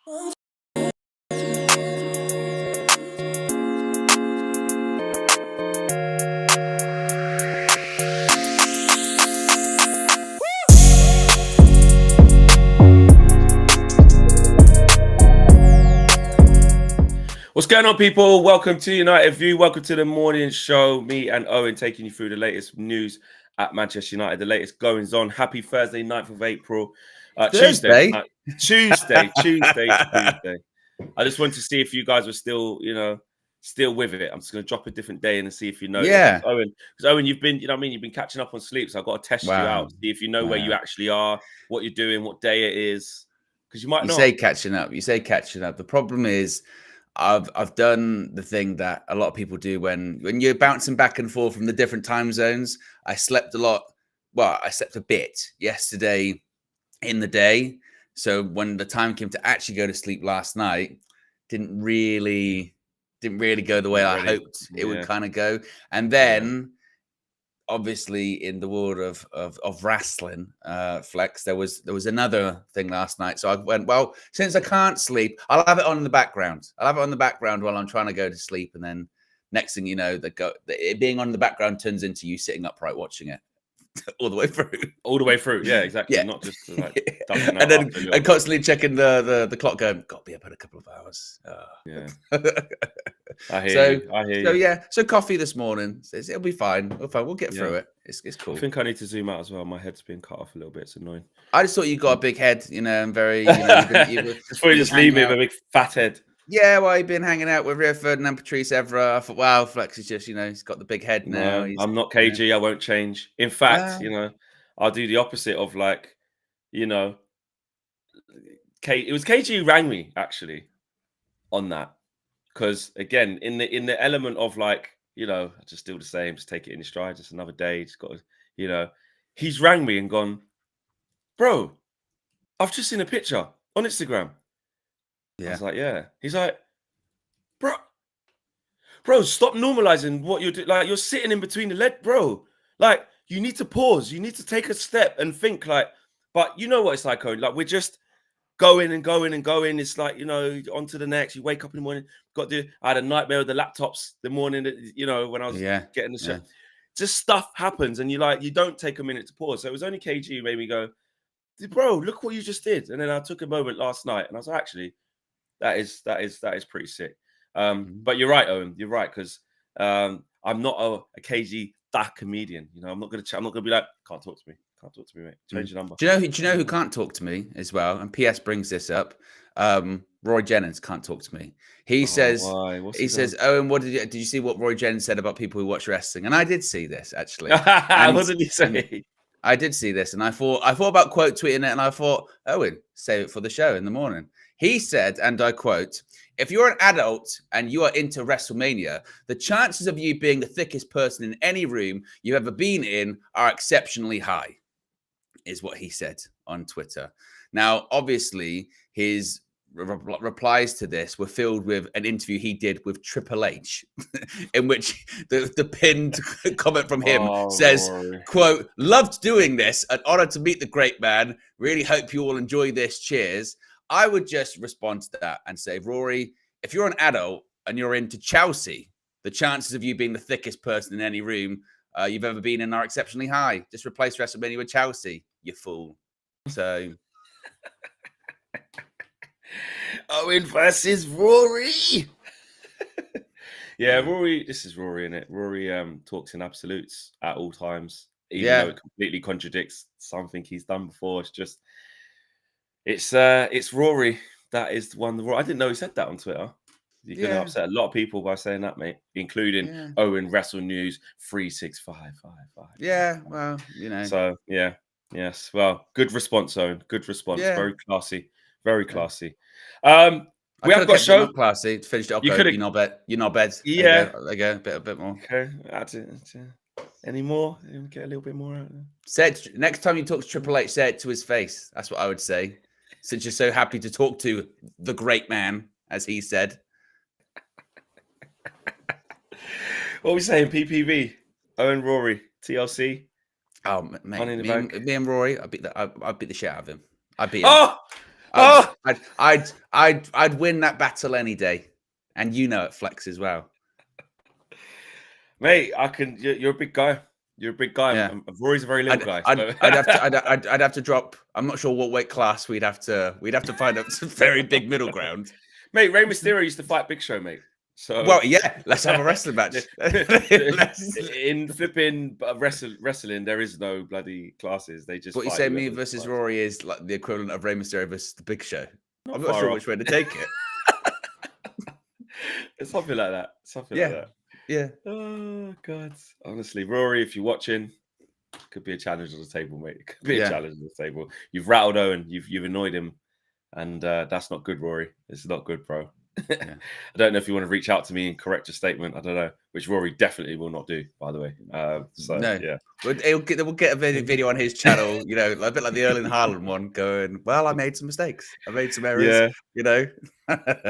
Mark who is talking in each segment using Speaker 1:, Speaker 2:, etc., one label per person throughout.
Speaker 1: What's going on, people? Welcome to United View. Welcome to the morning show. Me and Owen taking you through the latest news at Manchester United, the latest goings on. Happy Thursday, 9th of April.
Speaker 2: Thursday?
Speaker 1: Tuesday. I just wanted to see if you guys were still, still with it. I'm just going to drop a different day in and see if you know.
Speaker 2: Yeah.
Speaker 1: Because Owen, you've been, you've been catching up on sleep. So I've got to test you out, see if you know where you actually are, what you're doing, what day it is. Because you might not.
Speaker 2: You say catching up. The problem is, I've done the thing that a lot of people do when you're bouncing back and forth from the different time zones. I slept a lot. Well, I slept a bit yesterday in the day. So when the time came to actually go to sleep last night, didn't really go the way I hoped it would kind of go. And then obviously in the world of wrestling, Flex, there was another thing last night. So I went, well, since I can't sleep, I'll have it on in the background. I'll have it on the background while I'm trying to go to sleep. And then next thing you know, it being on in the background turns into you sitting upright watching it all the way through.
Speaker 1: All the way through, yeah, exactly. Yeah. Not just like
Speaker 2: and then and constantly checking the clock, going, got to be up in a couple of hours.
Speaker 1: Yeah. I hear you.
Speaker 2: So yeah, so coffee this morning. It'll be fine. We'll get through it. It's cool.
Speaker 1: I think I need to zoom out as well. My head's being cut off a little bit. It's annoying.
Speaker 2: I just thought you got a big head, and very. Before
Speaker 1: you just leave me with a big fat head.
Speaker 2: Yeah, well, you've been hanging out with Rio Ferdinand, Patrice Evra. I thought, wow, Flex is just, he's got the big head now.
Speaker 1: No, I'm not KG. I won't change. In fact, I'll do the opposite of it was KG who rang me actually on that. Because again, in the element of just still the same, just take it in your stride, just another day, just got to, he's rang me and gone, bro, I've just seen a picture on Instagram. Yeah. I was like, yeah. He's like, bro, stop normalizing what you're doing. Like, you're sitting in between the leg, bro. Like, you need to pause. You need to take a step and think but you know what it's like, Owen. Like, we're just going and going and going. It's like, on to the next. You wake up in the morning, I had a nightmare with the laptops the morning, when I was getting the show. Yeah. Just stuff happens and you don't take a minute to pause. So it was only KG who made me go, bro, look what you just did. And then I took a moment last night and I was like, actually, that is pretty sick. But you're right, Owen. You're right, because I'm not a KG comedian. I'm not gonna be like, can't talk to me, mate. Change your number.
Speaker 2: Do you know who can't talk to me as well? And PS brings this up. Roy Jennings can't talk to me. He says, Owen, what did you see what Roy Jennings said about people who watch wrestling? And I did see this actually.
Speaker 1: What did he say?
Speaker 2: I did see this, and I thought about quote tweeting it, and I thought, Owen, save it for the show in the morning. He said, and I quote, if you're an adult and you are into WrestleMania, the chances of you being the thickest person in any room you've ever been in are exceptionally high, is what he said on Twitter. Now, obviously, his replies to this were filled with an interview he did with Triple H, in which the pinned comment from him says, quote, loved doing this, an honor to meet the great man. Really hope you all enjoy this. Cheers. I would just respond to that and say, Rory, if you're an adult and you're into Chelsea, the chances of you being the thickest person in any room you've ever been in are exceptionally high. Just replace WrestleMania with Chelsea, you fool. So...
Speaker 1: Owen versus Rory. Yeah, Rory. This is Rory, innit? Rory talks in absolutes at all times, even though it completely contradicts something he's done before. It's Rory. That is the one. I didn't know he said that on Twitter. You're going to upset a lot of people by saying that, mate, including Owen Wrestle News 3655.
Speaker 2: Yeah, well,
Speaker 1: So yes. Well, good response, Owen. Good response. Yeah. Very classy. Very classy. We have got a show.
Speaker 2: Classy. Finished it up. You not bad.
Speaker 1: Yeah.
Speaker 2: There you go. A bit more.
Speaker 1: Okay. Any more? Get a little bit more out
Speaker 2: there. Next time you talk to Triple H, say it to his face. That's what I would say. Since you're so happy to talk to the great man, as he said.
Speaker 1: What are we saying? PPV, Owen, Rory, TLC.
Speaker 2: Oh, mate, me and Rory, I beat the shit out of him. I beat him.
Speaker 1: Oh, Oh,
Speaker 2: I'd win that battle any day, and you know it, Flex, as well.
Speaker 1: mate, I can. You're a big guy. You're a big guy.
Speaker 2: Yeah.
Speaker 1: Rory's a very little guy. So.
Speaker 2: I'd have to drop. I'm not sure what weight class we'd have to find out some very big middle ground.
Speaker 1: Mate, Rey Mysterio used to fight Big Show, mate. So
Speaker 2: well, yeah, let's have a wrestling match.
Speaker 1: In flipping wrestling, there is no bloody classes. They just.
Speaker 2: What you say, me versus Rory is like the equivalent of Rey Mysterio versus the Big Show. I'm not sure which way to take it.
Speaker 1: It's something like that. Something like that.
Speaker 2: Yeah.
Speaker 1: Oh God. Honestly, Rory, if you're watching, could be a challenge on the table, mate. It could be a challenge on the table. You've rattled Owen. You've annoyed him, and that's not good, Rory. It's not good, bro. I don't know if you want to reach out to me and correct your statement. I don't know, which Rory definitely will not do, by the way. Yeah.
Speaker 2: We'll get a video on his channel, you know, a bit like the Erling Haaland one, going, well, I made some mistakes. I made some errors, you know.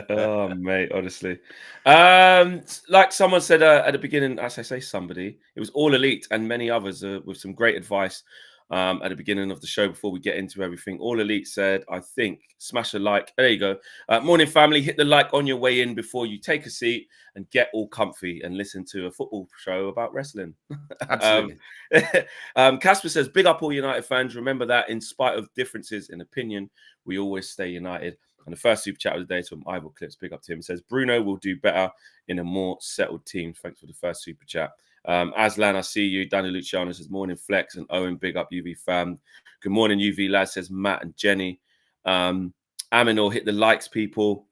Speaker 1: Oh, mate, honestly. Like someone said at the beginning, as I say, somebody, it was All Elite and many others with some great advice at the beginning of the show before we get into everything. All Elite said, I think, smash a like. There you go. Morning, family. Hit the like on your way in before you take a seat and get all comfy and listen to a football show about wrestling.
Speaker 2: Absolutely.
Speaker 1: Casper says, big up all United fans. Remember that in spite of differences in opinion, we always stay united. And the first super chat of the day from Ivor Clips, big up to him, says, Bruno will do better in a more settled team. Thanks for the first super chat. Aslan, I see you. Danny Luciano says, morning, Flex. And Owen, big up UV fam. Good morning, UV lads, says Matt and Jenny. Aminor, hit the likes, people.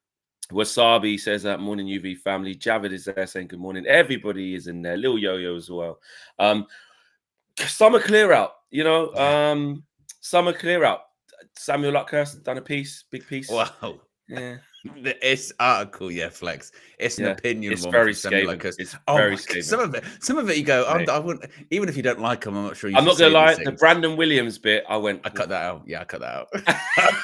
Speaker 1: Wasabi says, morning, UV family. Javid is there saying good morning. Everybody is in there. Lil Yo-Yo as well. Summer clear out, you know. Summer clear out. Samuel Luckhurst done a piece, big piece.
Speaker 2: Wow.
Speaker 1: Yeah.
Speaker 2: This article, Flex. It's an opinion.
Speaker 1: It's very scathing. It's very scathing.
Speaker 2: Some of it, you go, I wouldn't. Even if you don't like them, I'm not sure.
Speaker 1: I'm not gonna lie. The Brandon Williams bit, I
Speaker 2: cut that out. Yeah, I cut that out.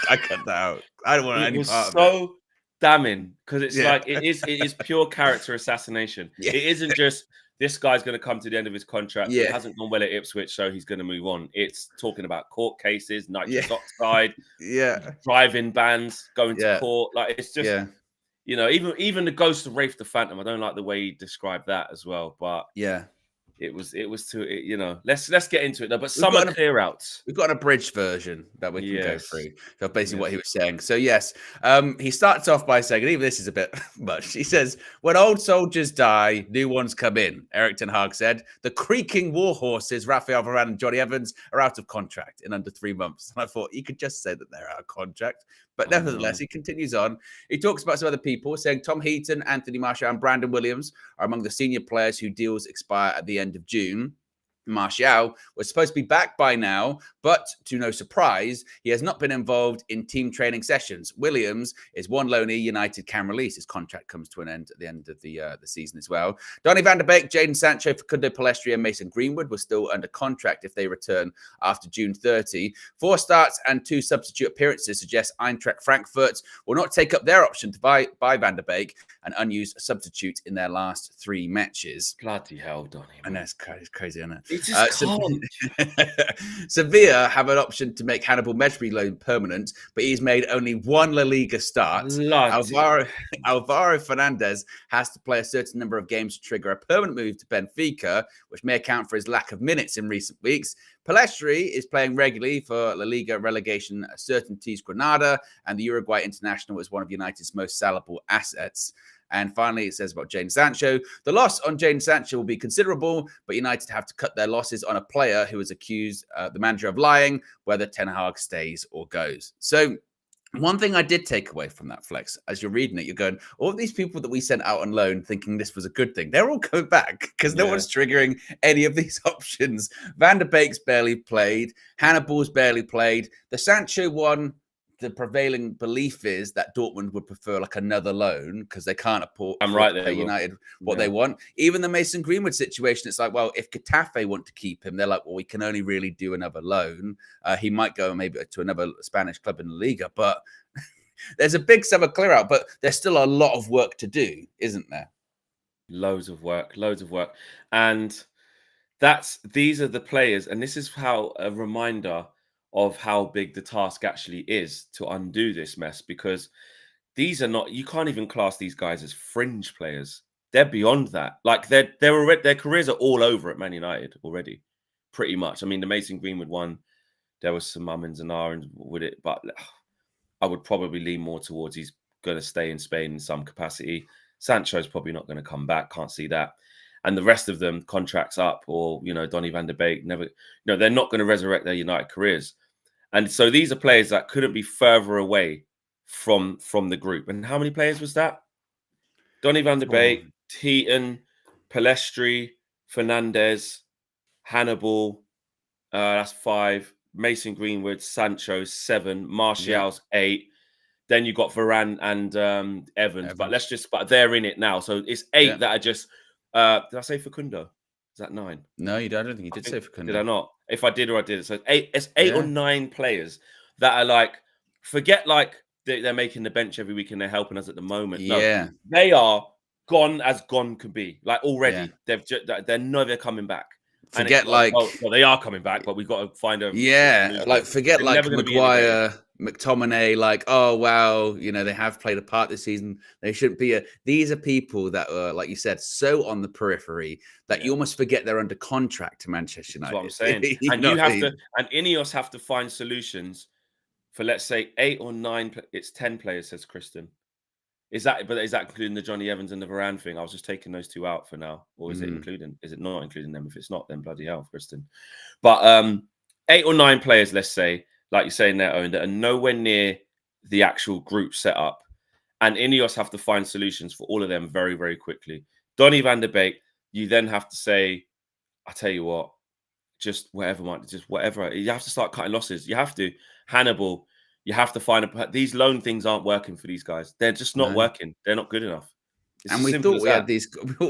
Speaker 2: I cut that out. I don't want any part of it.
Speaker 1: So damning because it's like it is pure character assassination. It isn't just this guy's going to come to the end of his contract. It hasn't gone well at Ipswich, so he's going to move on. It's talking about court cases, nitrous oxide, driving bans, going to court. Like it's just, you know, even the ghost of Rafe the Phantom. I don't like the way he described that as well. But it was you know, let's get into it though. But summer clear outs.
Speaker 2: We've got an abridged version that we can go through. So basically what he was saying. So he starts off by saying, and even this is a bit much. He says, when old soldiers die, new ones come in. Eric Ten Hag said, the creaking war horses, Raphael Varane and Johnny Evans, are out of contract in under 3 months. And I thought he could just say that they're out of contract. But nevertheless, he continues on. He talks about some other people, saying Tom Heaton, Anthony Martial, and Brandon Williams are among the senior players whose deals expire at the end of June. Martial was supposed to be back by now, but to no surprise, he has not been involved in team training sessions. Williams is one loanee United can release. His contract comes to an end at the end of the season as well. Donny van der Beek, Jadon Sancho, Facundo Pellistri, and Mason Greenwood were still under contract if they return after June 30. 4 starts and 2 substitute appearances suggest Eintracht Frankfurt will not take up their option to buy Van der Beek, an unused substitute in their last 3 matches.
Speaker 1: Bloody hell, Donny.
Speaker 2: And that's crazy, isn't it?
Speaker 1: Sevilla
Speaker 2: have an option to make Hannibal Mejbri loan permanent, but he's made only 1 La Liga start. Alvaro Fernandez has to play a certain number of games to trigger a permanent move to Benfica, which may account for his lack of minutes in recent weeks. Pellistri is playing regularly for La Liga relegation certainties Granada, and the Uruguay international is one of United's most sellable assets. And finally, it says about Jadon Sancho, the loss on Jadon Sancho will be considerable, but United have to cut their losses on a player who has accused the manager of lying, whether Ten Hag stays or goes. So one thing I did take away from that, Flex, as you're reading it, you're going, all of these people that we sent out on loan thinking this was a good thing, they're all coming back because no one's triggering any of these options. Van der Beek's barely played. Hannibal's barely played. The Sancho one, the prevailing belief is that Dortmund would prefer like another loan because they can't afford pay United what they want. Even the Mason Greenwood situation, it's like, well, if Getafe want to keep him, they're like, well, we can only really do another loan. He might go maybe to another Spanish club in La Liga, but there's a big summer clear out, but there's still a lot of work to do, isn't there?
Speaker 1: Loads of work. And these are the players, and this is how a reminder of how big the task actually is to undo this mess, because these are not, you can't even class these guys as fringe players. They're beyond that. Like they're already, their careers are all over at Man United already, pretty much. I mean, the Mason Greenwood one, there was some ums and ahs with it, but I would probably lean more towards he's going to stay in Spain in some capacity. Sancho's probably not going to come back. Can't see that. And the rest of them, contracts up, or, you know, Donny van de Beek, never, you know, they're not going to resurrect their United careers. And so these are players that couldn't be further away from the group. And how many players was that? Donny van de Beek, Heaton, Palestri, Fernandez, Hannibal, that's 5. Mason Greenwood, Sancho, 7. Martial's 8. Then you got Varane and Evans. But they're in it now. So it's 8 that are just. Did I say Facundo? Is that 9?
Speaker 2: No, you don't. I don't think you did say Facundo.
Speaker 1: Did I not? If I did or I did, so it's 8 or 9 players that are like, forget like they're making the bench every week and they're helping us at the moment. No, they are gone as gone could be. Like already, they're never coming back.
Speaker 2: Forget like,
Speaker 1: well, they are coming back, but we've got to find a
Speaker 2: like forget like Maguire, McTominay. Like, oh wow, you know, they have played a part this season. They shouldn't be. These are people that are, like you said, so on the periphery that you almost forget they're under contract to Manchester United.
Speaker 1: That's what I'm saying. And you have to, and INEOS have to find solutions for, let's say, 8 or 9. It's 10 players, says Kristen. Is that including the Johnny Evans and the Varane thing? I was just taking those 2 out for now. Or is it including? Is it not including them? If it's not, then bloody hell, Kristen. But 8 or 9 players, let's say, like you're saying there, Owen, that are nowhere near the actual group setup. And INEOS have to find solutions for all of them very, very quickly. Donny van de Beek, you then have to say, I tell you what, just whatever. You have to start cutting losses. You have to. Hannibal, you have to find these loan things aren't working for these guys. They're just not working. They're not good enough. It's
Speaker 2: and we thought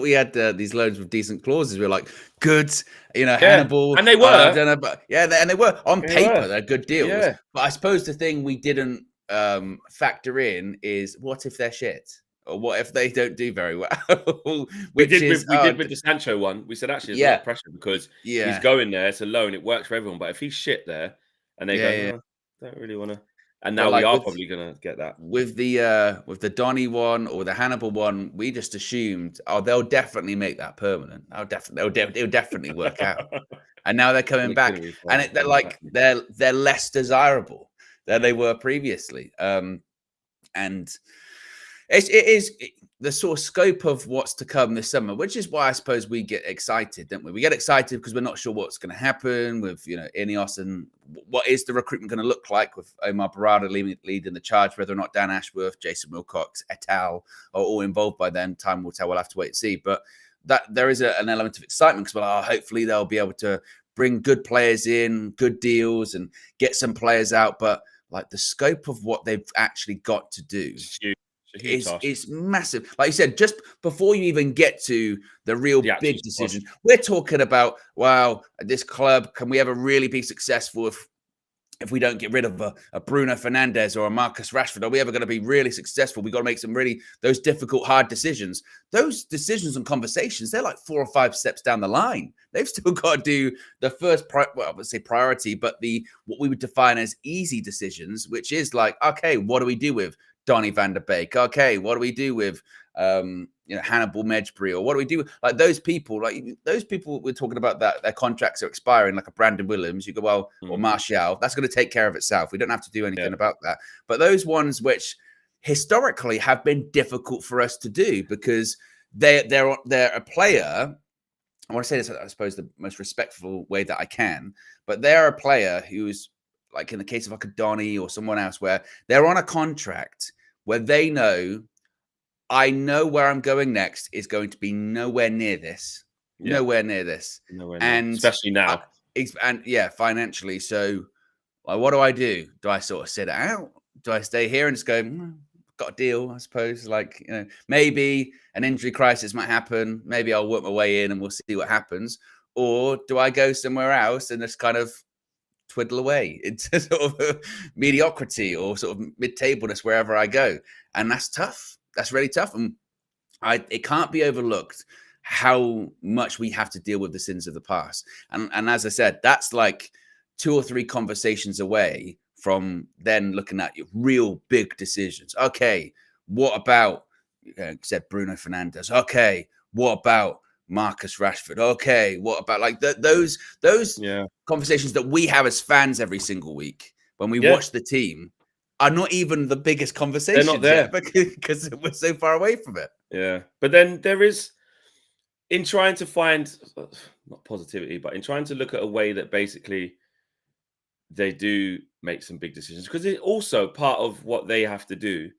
Speaker 2: we had these loans with decent clauses. We were like, good, you know, Hannibal,
Speaker 1: and they were.
Speaker 2: I don't know, but and they were on paper. They're good deals. Yeah. But I suppose the thing we didn't factor in is, what if they're shit, or what if they don't do very well?
Speaker 1: we did with the Sancho one. We said actually, there's a lot of pressure because he's going there. It's a loan. It works for everyone. But if he's shit there, and they go, don't really want to. And now we are probably going to get that.
Speaker 2: With the Donny one or the Hannibal one, we just assumed, they'll definitely make that permanent. It'll definitely work out. And now they're coming back, and they're less desirable than they were previously. And it is the sort of scope of what's to come this summer, which is why I suppose we get excited, don't we? We get excited because we're not sure what's going to happen with, you know, INEOS, and what is the recruitment going to look like with Omar Barada leading the charge, whether or not Dan Ashworth, Jason Wilcox, et al. Are all involved by then. Time will tell. We'll have to wait and see. But that there is an element of excitement because, hopefully they'll be able to bring good players in, good deals, and get some players out. But like the scope of what they've actually got to do is massive. Like you said, just before you even get to the real big decision, we're talking about, wow, this club, can we ever really be successful if we don't get rid of a Bruno Fernandes or a Marcus Rashford? Are we ever going to be really successful? We've got to make some those difficult, hard decisions. Those decisions and conversations, they're like 4 or 5 steps down the line. They've still got to do the first, I would say priority, but what we would define as easy decisions, which is like, okay, what do we do with Donny van de Beek? Okay, what do we do with Hannibal Mejbri, or what do we do? Like those people we're talking about that their contracts are expiring, like a Brandon Williams. You go, well, or Martial, that's going to take care of itself. We don't have to do anything about that. But those ones which historically have been difficult for us to do because they're a player. I want to say this, I suppose, the most respectful way that I can, but they're a player who's, like in the case of like a Donny or someone else, where they're on a contract where they know, I know where I'm going next is going to be nowhere near this, and
Speaker 1: especially now,
Speaker 2: financially. So, what do? Do I sort of sit out? Do I stay here and just go, got a deal? I suppose, like, you know, maybe an injury crisis might happen. Maybe I'll work my way in and we'll see what happens. Or do I go somewhere else and just kind of twiddle away into sort of mediocrity or sort of mid-tableness wherever I go? And that's tough. That's really tough. And it can't be overlooked how much we have to deal with the sins of the past. And as I said, that's like 2 or 3 conversations away from then looking at your real big decisions. Okay, what about, said Bruno Fernandes? Okay, what about Marcus Rashford? Okay, what about like those conversations that we have as fans every single week when we watch the team are not even the biggest conversations.
Speaker 1: They're not there
Speaker 2: because we're so far away from it.
Speaker 1: Yeah, but then there is, in trying to find not positivity, but in trying to look at a way that basically they do make some big decisions, because it also part of what they have to do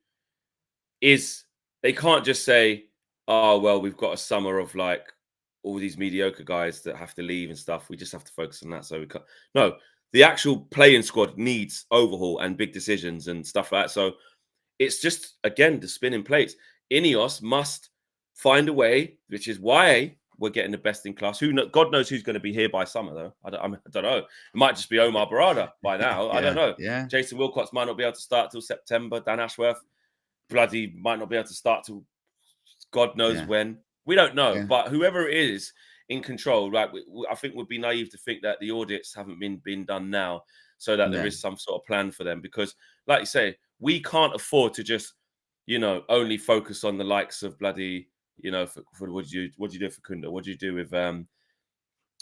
Speaker 1: is they can't just say, oh well, we've got a summer of like all these mediocre guys that have to leave and stuff, we just have to focus on that. So we can't. No, the actual playing squad needs overhaul and big decisions and stuff like that. So it's just, again, the spinning plates. INEOS must find a way, which is why we're getting the best in class. God knows who's going to be here by summer, though. I don't know. It might just be Omar Barada by now. I don't know.
Speaker 2: Yeah.
Speaker 1: Jason Wilcox might not be able to start till September. Dan Ashworth bloody might not be able to start till God knows when. We don't know.
Speaker 2: Yeah.
Speaker 1: But whoever it is in control, like I think would be naive to think that the audits haven't been done now, so that there is some sort of plan for them. Because, like you say, we can't afford to just, only focus on the likes of bloody, for what do you do for Kunda? What do you do with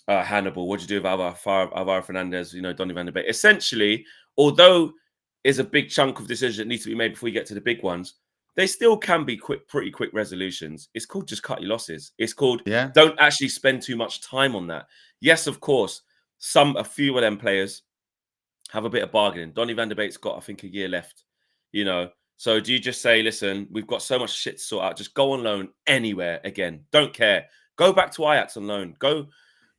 Speaker 1: Hannibal? What do you do with Alvaro Fernandez? Donny van de Beek. Essentially, although is a big chunk of decisions that needs to be made before you get to the big ones, they still can be pretty quick resolutions. It's called just cut your losses. It's called don't actually spend too much time on that. Yes, of course, a few of them players have a bit of bargaining. Donny van de Beek's got, I think, a year left. So do you just say, listen, we've got so much shit to sort out. Just go on loan anywhere again. Don't care. Go back to Ajax on loan. Go.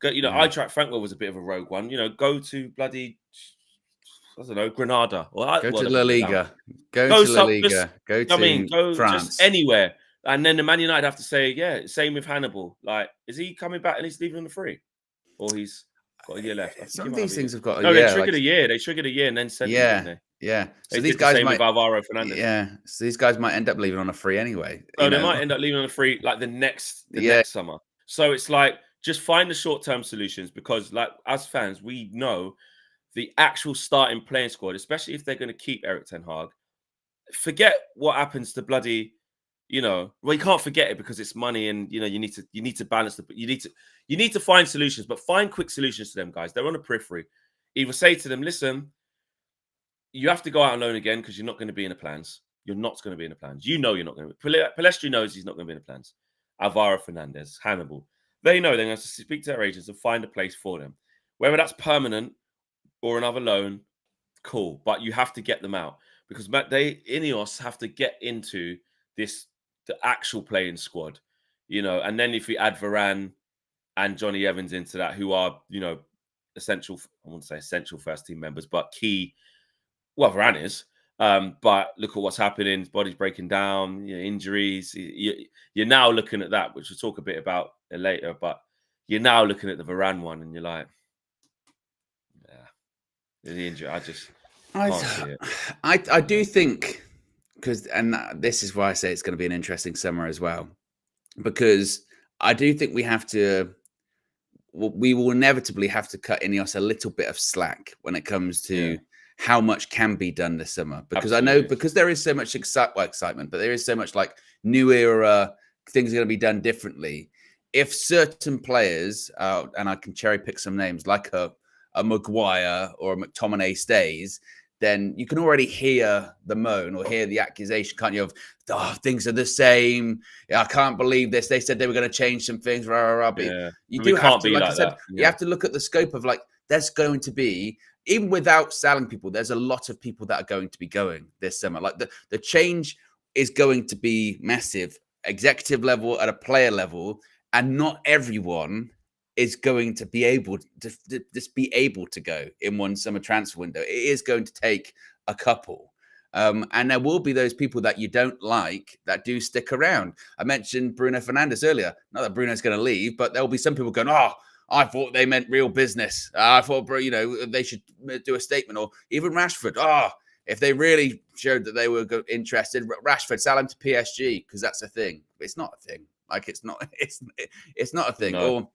Speaker 1: Eintracht Frankfurt was a bit of a rogue one. Go to bloody, I don't know, Granada.
Speaker 2: Go to La Liga. Go to La Liga. Go to France.
Speaker 1: Just anywhere. And then the Man United have to say, same with Hannibal. Like, is he coming back and he's leaving on the free? Or he's got a year left?
Speaker 2: Some of these things have got a year.
Speaker 1: They triggered a year. They triggered a year and then sent them, didn't they?
Speaker 2: Yeah.
Speaker 1: So these guys might with Alvaro Fernandez.
Speaker 2: Yeah. So these guys might end up leaving on a free anyway.
Speaker 1: So they might end up leaving on a free like the next summer. So it's like, just find the short-term solutions, because like as fans, we know the actual starting playing squad, especially if they're going to keep Erik ten Hag, forget what happens to bloody, well, you can't forget it because it's money, and you need to balance you need to find solutions, but find quick solutions to them guys. They're on the periphery. Either say to them, listen, you have to go out on loan again because you're not going to be in the plans. You're not going to be in the plans. You're not going to. Palestri knows he's not going to be in the plans. Alvaro Fernandez, Hannibal. They know they're going to speak to their agents and find a place for them. Whether that's permanent or another loan, cool. But you have to get them out, because INEOS have to get into the actual playing squad, And then if we add Varane and Johnny Evans into that, who are, essential, I wouldn't say essential first team members, but key. Well, Varane is. But look at what's happening. His body's breaking down, injuries. You're now looking at that, which we'll talk a bit about later. But you're now looking at the Varane one, and you're like, the injury. I just can't see it.
Speaker 2: I do think, and this is why I say it's going to be an interesting summer as well, because I do think we will inevitably have to cut INEOS a little bit of slack when it comes to how much can be done this summer, because I know, because there is so much excitement, but there is so much like new era things are going to be done differently. If certain players, and I can cherry pick some names like a Maguire or a McTominay stays, then you can already hear the moan or hear the accusation, can't you, of things are the same. I can't believe this. They said they were going to change some things. But you do have to, like I said, you have to look at the scope of like, there's going to be, even without selling people, there's a lot of people that are going to be going this summer. Like the change is going to be massive, executive level, at a player level, and not everyone is going to be able to just be able to go in one summer transfer window. It is going to take a couple. And there will be those people that you don't like that do stick around. I mentioned Bruno Fernandes earlier. Not that Bruno's going to leave, but there will be some people going, I thought they meant real business. I thought, they should do a statement. Or even Rashford. If they really showed that they were interested, Rashford, sell him to PSG, because that's a thing. It's not a thing. Like, it's not a thing.
Speaker 1: No.
Speaker 2: Or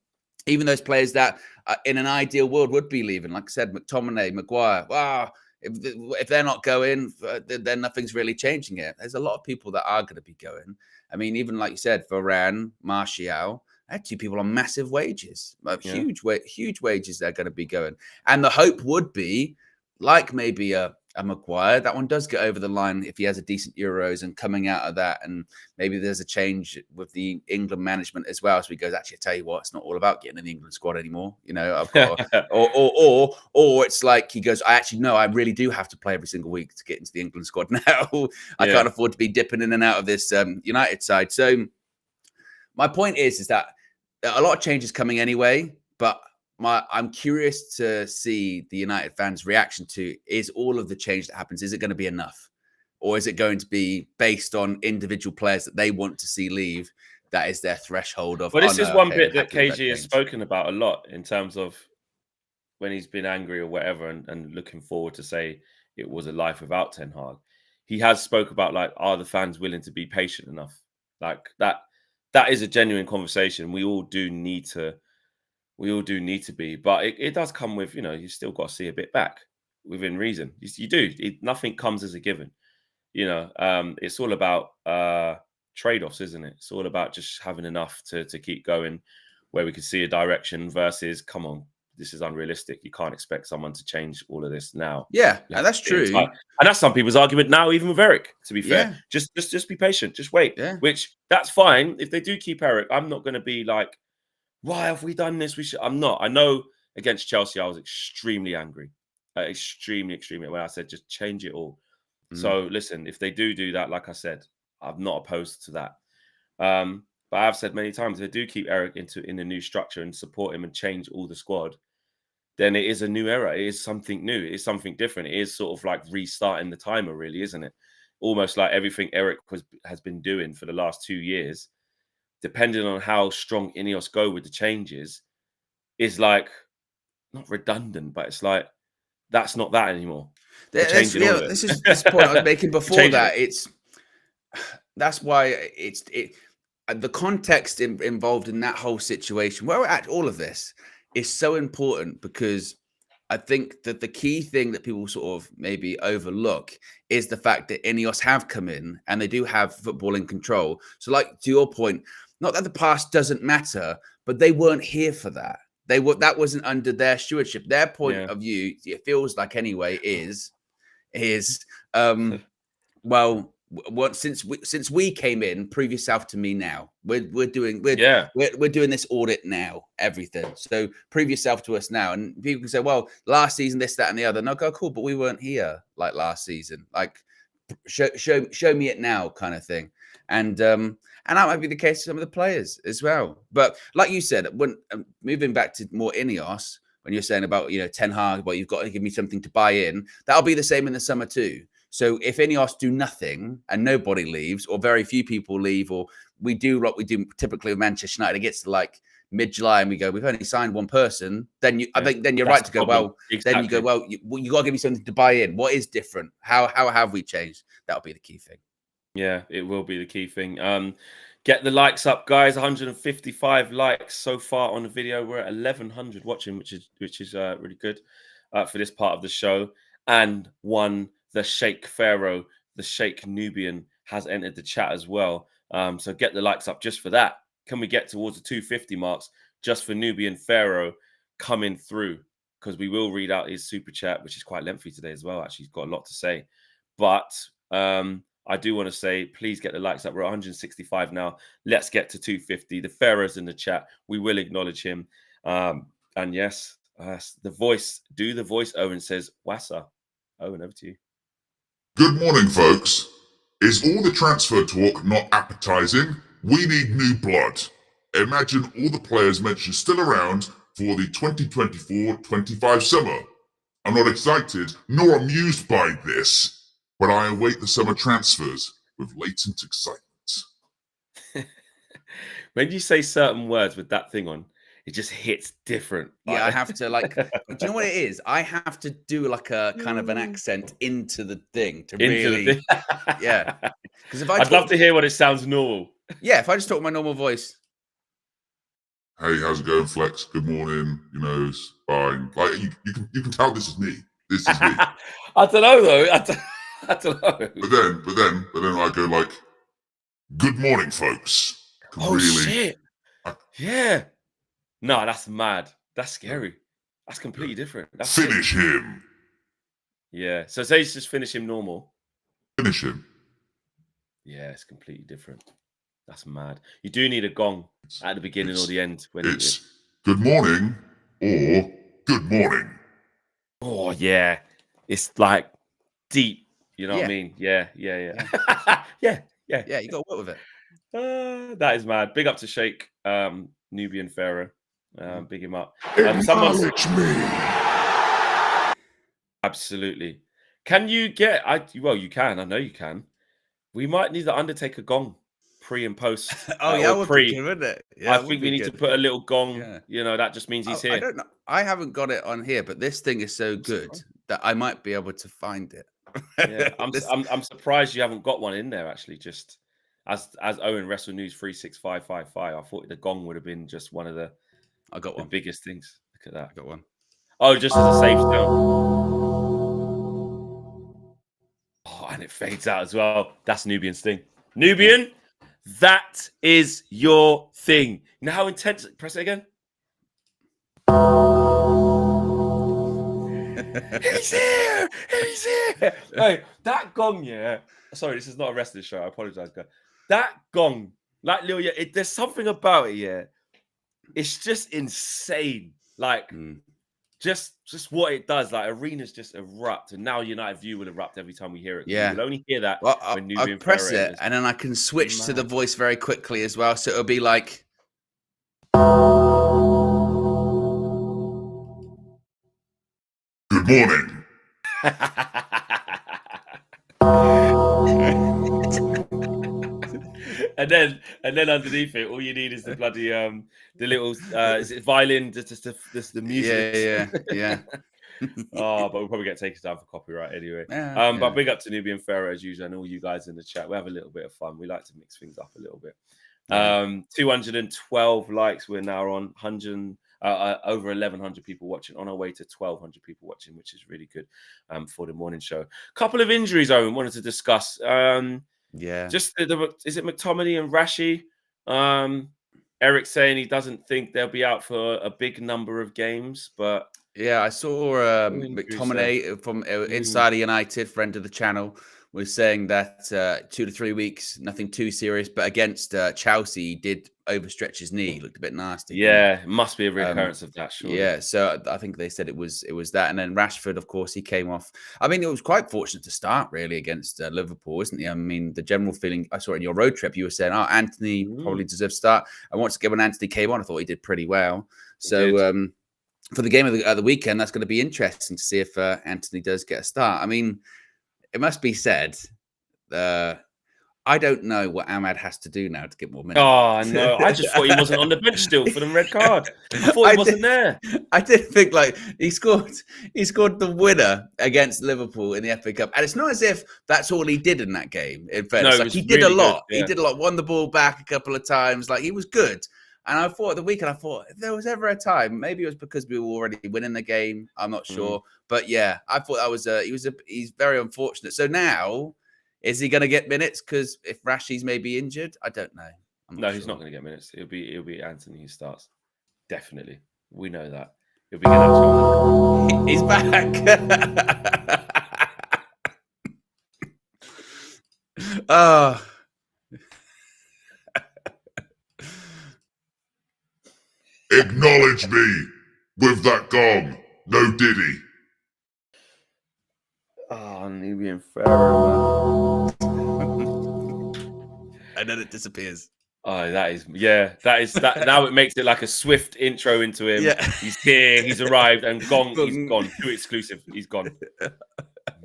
Speaker 2: even those players that in an ideal world would be leaving, like I said, McTominay, Maguire. Wow, if they're not going, then nothing's really changing it. There's a lot of people that are going to be going. I mean, even like you said, Varane, Martial, had 2 people on massive wages, huge wages they're going to be going. And the hope would be, like maybe a Maguire, that one does get over the line if he has a decent Euros and coming out of that, and maybe there's a change with the England management as well. So he goes, actually, I tell you what, it's not all about getting in the England squad anymore. You know, I've got, or it's like he goes, I actually know I really do have to play every single week to get into the England squad now. I can't afford to be dipping in and out of this United side. So my point is that a lot of change is coming anyway, but I'm curious to see the United fans' reaction to, is all of the change that happens, is it going to be enough? Or is it going to be based on individual players that they want to see leave? That is their threshold of.
Speaker 1: Well, this is one bit that
Speaker 2: KG
Speaker 1: KG has spoken about a lot in terms of when he's been angry or whatever, and looking forward to say it was a life without Ten Hag. He has spoke about, like, are the fans willing to be patient enough? Like that is a genuine conversation. We all do need to be, but it does come with, you still got to see a bit back within reason. You do. Nothing comes as a given. It's all about trade-offs, isn't it? It's all about just having enough to keep going, where we can see a direction versus, come on, this is unrealistic. You can't expect someone to change all of this now.
Speaker 2: Yeah, that's true.
Speaker 1: And that's some people's argument now, even with Eric, to be fair. Just be patient. Just wait.
Speaker 2: Yeah.
Speaker 1: Which, that's fine. If they do keep Eric, I'm not going to be like, why have we done this? I'm not. I know against Chelsea, I was extremely angry. Extremely, when I said, just change it all. So listen, if they do that, like I said, I'm not opposed to that. But I've said many times, if they do keep Eric in the new structure and support him and change all the squad, then it is a new era. It is something new. It is something different. It is sort of like restarting the timer, really, isn't it? Almost like everything Eric has been doing for the last 2 years, depending on how strong INEOS go with the changes, is like not redundant, but it's like that's not that anymore.
Speaker 2: This is this point I was making before that. That's why the context involved in that whole situation, where we're at, all of this is so important, because I think that the key thing that people sort of maybe overlook is the fact that INEOS have come in and they do have football in control. So, like, to your point, not that the past doesn't matter, but they weren't here for that. That wasn't under their stewardship. Their point of view, it feels like anyway, is well, since we came in, prove yourself to me now. We're doing this audit now, everything. So prove yourself to us now. And people can say, well, last season, this, that, and the other. And I'll go, cool, but we weren't here like last season. Like, show me it now, kind of thing. And that might be the case for some of the players as well. But like you said, when moving back to more INEOS, when you're saying about, Ten Hag, well, you've got to give me something to buy in. That'll be the same in the summer too. So if INEOS do nothing and nobody leaves, or very few people leave, or we do what we do typically with Manchester United, it gets to like mid-July and we go, we've only signed one person, then I think then you're right to go, well, then you go, well, you got to give me something to buy in. What is different? How have we changed? That'll be the key thing. Yeah,
Speaker 1: it will be the key thing. Get the likes up, guys. 155 likes so far on the video. We're at 1,100 watching, which is really good for this part of the show. And the Sheikh Pharaoh, the Sheikh Nubian, has entered the chat as well. So get the likes up just for that. Can we get towards the 250 marks just for Nubian Pharaoh coming through? Because we will read out his super chat, which is quite lengthy today as well. Actually, he's got a lot to say. But I do want to say, please get the likes up. We're at 165 now. Let's get to 250. The Pharaoh's in the chat. We will acknowledge him. And yes, the voice, Owen says, Wassa. Owen, over to you.
Speaker 3: Good morning, folks. Is all the transfer talk not appetizing? We need new blood. Imagine all the players mentioned still around for the 2024-25 summer. I'm not excited nor amused by this, but I await the summer transfers with latent excitement.
Speaker 1: When you say certain words with that thing on, it just hits different.
Speaker 2: Yeah, I have to do you know what it is? I have to do like a kind of an accent into the thing to really, yeah. Because I'd love
Speaker 1: to hear what it sounds normal.
Speaker 2: Yeah, if I just talk my normal voice.
Speaker 3: Hey, how's it going, Flex? Good morning. You know, it's fine. Like you can tell this is me. This is me.
Speaker 1: I don't know though. I don't know.
Speaker 3: But then I go like, good morning, folks.
Speaker 1: Oh shit! Yeah. No, that's mad. That's scary. That's completely different. That's
Speaker 3: finish him.
Speaker 1: Yeah. So say just finish him normal.
Speaker 3: Finish him.
Speaker 1: Yeah, it's completely different. That's mad. You do need a gong at the beginning or the end. When
Speaker 3: it's good morning or good morning.
Speaker 1: Oh yeah, it's like deep. You know what I mean? Yeah. Yeah. You got
Speaker 2: to work with it.
Speaker 1: That is mad. Big up to Sheikh, Nubian Pharaoh. Big him up.
Speaker 3: Acknowledge me.
Speaker 1: Absolutely. Can you get? Well, you can. I know you can. We might need the Undertaker gong pre and post.
Speaker 2: That would be good, wouldn't it?
Speaker 1: Yeah, I think we need to put a little gong. Yeah. You know, that just means he's here.
Speaker 2: I don't know. I haven't got it on here, but this thing is so good that I might be able to find it.
Speaker 1: Yeah, I'm surprised you haven't got one in there. Actually, just as Owen Wrestle News 36555, I thought the gong would have been just one of the.
Speaker 2: I got one.
Speaker 1: Biggest things. Look at that.
Speaker 2: I got one.
Speaker 1: Oh, just as a safe sound. Oh, and it fades out as well. That's Nubian's thing. Nubian, that is your thing. You know how intense? Press it again. He's here! He's here! Hey, that gong, yeah. Sorry, this is not a wrestling show. I apologize, guys. That gong, like Lil, yeah, there's something about it, yeah. It's just insane. Like, just what it does. Like, arenas just erupt, and now United View will erupt every time we hear it.
Speaker 2: Yeah,
Speaker 1: you'll only hear that when
Speaker 2: Nubian press it, and then I can switch to the voice very quickly as well. So it'll be like.
Speaker 3: Good morning.
Speaker 1: and then underneath it, all you need is the bloody the little is it violin, just the music.
Speaker 2: Yeah.
Speaker 1: Oh, but we'll probably get taken down for copyright anyway. But big up to Nubian Pharaoh as usual, and all you guys in the chat. We have a little bit of fun. We like to mix things up a little bit. 212 likes. We're now on 100. Over 1,100 people watching, on our way to 1,200 people watching, which is really good for the morning show. Couple of injuries, Owen, wanted to discuss. Just is it McTominay and Rashi? Eric saying he doesn't think they'll be out for a big number of games, but
Speaker 2: I saw McTominay from Inside United, friend of the channel, was saying that 2 to 3 weeks, nothing too serious, but against Chelsea, he did overstretch his knee, looked a bit nasty.
Speaker 1: Yeah, it must be a recurrence of that, surely.
Speaker 2: Yeah, so I think they said it was that, and then Rashford, of course, he came off. I mean, it was quite fortunate to start really against Liverpool, isn't he? I mean, the general feeling I saw in your road trip, you were saying, "Oh, Anthony probably deserves to start." And once again, when Anthony came on, I thought he did pretty well. So for the game of the weekend, that's going to be interesting to see if Anthony does get a start. I mean, it must be said, I don't know what Ahmad has to do now to get more minutes.
Speaker 1: Oh, no. I just thought he wasn't on the bench still for the red card. I thought he wasn't there.
Speaker 2: I did think, like, he scored the winner against Liverpool in the FA Cup. And it's not as if that's all he did in that game, in fairness. Like, he did a lot. He did a lot. Won the ball back a couple of times. Like, he was good. And I thought at the weekend, if there was ever a time, maybe it was because we were already winning the game. I'm not sure. But yeah, I thought that was he's very unfortunate. So now, is he going to get minutes? Because if Rashi's maybe injured, I don't know.
Speaker 1: No, he's not going to get minutes. It'll be Anthony who starts. Definitely. We know that. He'll be getting
Speaker 2: He's back. Oh.
Speaker 3: Acknowledge me with that gong. No Diddy.
Speaker 1: Oh, Nubian Pharaoh, man.
Speaker 2: And then it disappears.
Speaker 1: Oh, that is now it makes it like a swift intro into him.
Speaker 2: Yeah.
Speaker 1: He's here, he's arrived, and gone. He's gone. Too exclusive. He's gone.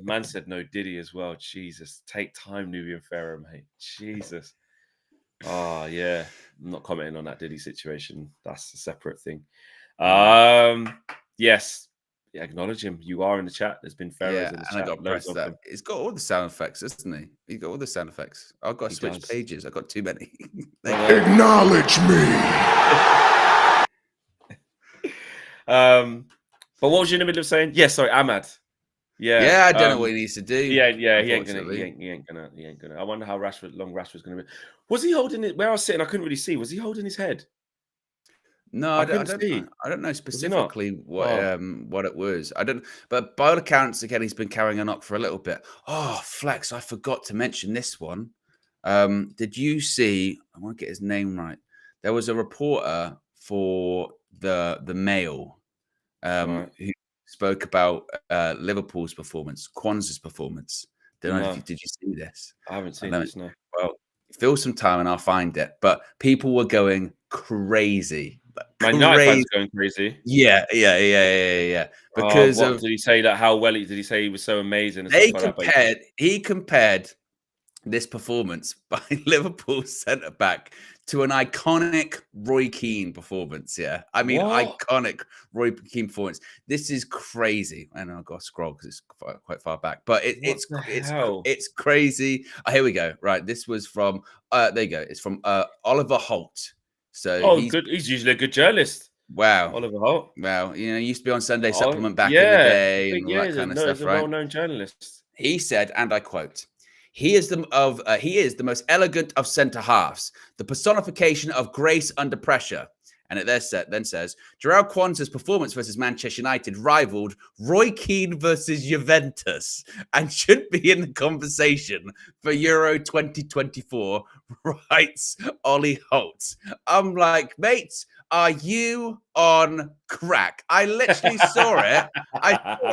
Speaker 1: Man said no Diddy as well. Jesus. Take time, Nubian Pharaoh, mate. Jesus. Oh, yeah. I'm not commenting on that Diddy situation. That's a separate thing. Yes. Yeah, acknowledge him. You are in the chat. There's been Pharaohs in the chat.
Speaker 2: I got pressed that. He's got all the sound effects, isn't he? He's got all the sound effects. I've got to switch pages. I've got too many.
Speaker 3: Acknowledge me.
Speaker 1: But what was you in the middle of saying? Yeah, sorry, Ahmad.
Speaker 2: Yeah, I don't know what he needs to do.
Speaker 1: Yeah, he ain't gonna. I wonder how long Rashford's gonna be. Was he holding it? Where I was sitting, I couldn't really see. Was he holding his head?
Speaker 2: No,
Speaker 1: I
Speaker 2: I
Speaker 1: couldn't
Speaker 2: don't.
Speaker 1: see.
Speaker 2: I don't know
Speaker 1: Was he not?
Speaker 2: specifically
Speaker 1: Oh,
Speaker 2: what it was. I don't. But by all accounts, again, he's been carrying a knock for a little bit. Oh, Flex! I forgot to mention this one. Did you see? I want to get his name right. There was a reporter for the Mail
Speaker 1: right.
Speaker 2: who spoke about Liverpool's performance, Kwanzaa's performance. Don't know if
Speaker 1: No,
Speaker 2: did you see this?
Speaker 1: I haven't
Speaker 2: I
Speaker 1: seen
Speaker 2: don't.
Speaker 1: this. No.
Speaker 2: Well, fill some time and I'll find it. But people were going crazy,
Speaker 1: Man United
Speaker 2: crazy.
Speaker 1: fans going crazy.
Speaker 2: Yeah. Because
Speaker 1: What
Speaker 2: of
Speaker 1: did he say that? How well did he say he was so amazing and
Speaker 2: they
Speaker 1: stuff like that?
Speaker 2: compared. He compared this performance by Liverpool centre back to an iconic Roy Keane performance. Yeah, I mean,
Speaker 1: What?
Speaker 2: iconic Roy Keane performance. This is crazy. I know I've got to scroll because it's quite far back, but
Speaker 1: What the hell?
Speaker 2: it's crazy. Here we go. Right, this was from there you go. It's from Oliver Holt. So
Speaker 1: Oh, good. He's usually a good journalist.
Speaker 2: wow.
Speaker 1: Oliver Holt.
Speaker 2: Well, you know, he used to be on Sunday
Speaker 1: Oh,
Speaker 2: Supplement back in the
Speaker 1: yeah.
Speaker 2: day and all that kind of stuff,
Speaker 1: He's a
Speaker 2: right?
Speaker 1: well-known journalist.
Speaker 2: He said, and I quote, he is the most elegant of centre halves, the personification of grace under pressure. And it then says, Jarrell Kwanzaa's performance versus Manchester United rivaled Roy Keane versus Juventus and should be in the conversation for Euro 2024, writes Ollie Holt. I'm like, mate, are you on crack? I literally saw it.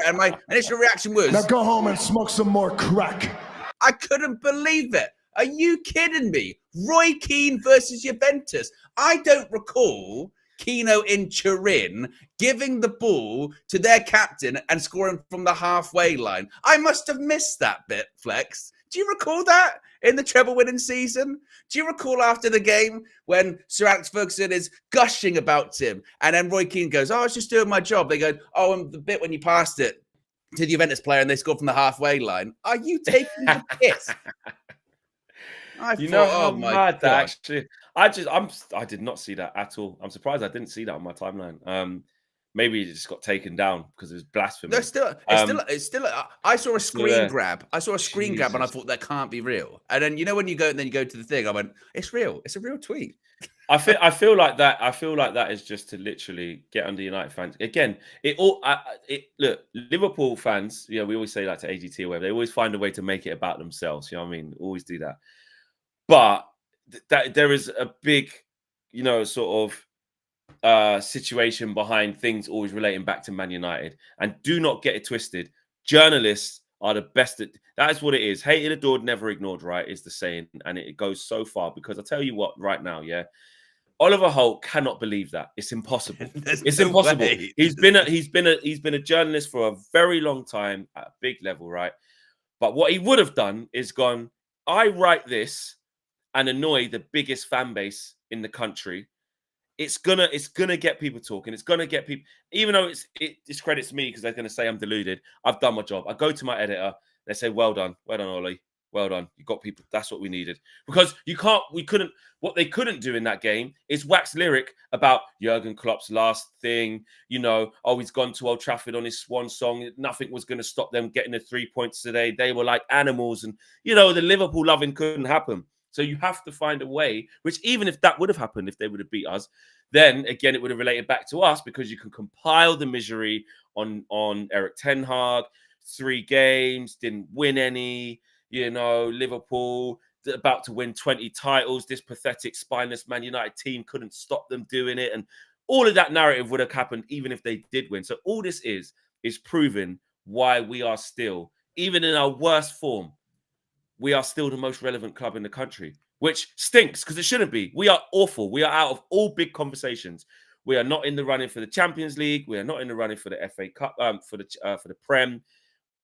Speaker 2: And my initial reaction was,
Speaker 4: now go home and smoke some more crack.
Speaker 2: I couldn't believe it. Are you kidding me? Roy Keane versus Juventus. I don't recall Kino in Turin giving the ball to their captain and scoring from the halfway line. I must have missed that bit, Flex. Do you recall that in the treble-winning season? Do you recall after the game when Sir Alex Ferguson is gushing about him and then Roy Keane goes, I was just doing my job. They go, oh, and the bit when you passed it to the Juventus player and they scored from the halfway line. Are you taking the piss?
Speaker 1: You know how
Speaker 2: oh my
Speaker 1: mad that
Speaker 2: God.
Speaker 1: actually. I did not see that at all. I'm surprised I didn't see that on my timeline. Maybe it just got taken down because it was blasphemy.
Speaker 2: No, it's still. I saw a screen
Speaker 1: there.
Speaker 2: grab. I saw a screen grab, and I thought that can't be real. And then you know when you go to the thing, I went, it's real. It's a real tweet.
Speaker 1: I feel like that. I feel like that is just to literally get under United fans. Again, look, Liverpool fans, you know, we always say that to AGT or whatever, they always find a way to make it about themselves. You know what I mean? Always do that. But that there is a big, you know, sort of situation behind things always relating back to Man United. And do not get it twisted. Journalists are the best at that is what it is. Hated, adored, never ignored, right? Is the saying. And it goes so far because I tell you what, right now, yeah. Oliver Holt cannot believe that. It's impossible. It's impossible.
Speaker 2: Way.
Speaker 1: He's been a journalist for a very long time at a big level, right? But what he would have done is gone, I write this and annoy the biggest fan base in the country. It's gonna get people talking. It's gonna get people, even though it discredits me because they're gonna say I'm deluded. I've done my job. I go to my editor. They say, well done, Ollie. Well done. You got people. That's what we needed. Because what they couldn't do in that game is wax lyric about Jurgen Klopp's last thing. You know, oh, he's gone to Old Trafford on his swan song. Nothing was going to stop them getting the 3 points today. They were like animals. And, you know, the Liverpool loving couldn't happen. So you have to find a way, which even if that would have happened, if they would have beat us, then again, it would have related back to us because you can compile the misery on Eric Ten Hag. 3 games, didn't win any. You know, Liverpool about to win 20 titles. This pathetic, spineless Man United team couldn't stop them doing it. And all of that narrative would have happened even if they did win. So all this is proving why we are still, even in our worst form, we are still the most relevant club in the country, which stinks because it shouldn't be. We are awful. We are out of all big conversations. We are not in the running for the Champions League. We are not in the running for the FA Cup, for the Prem.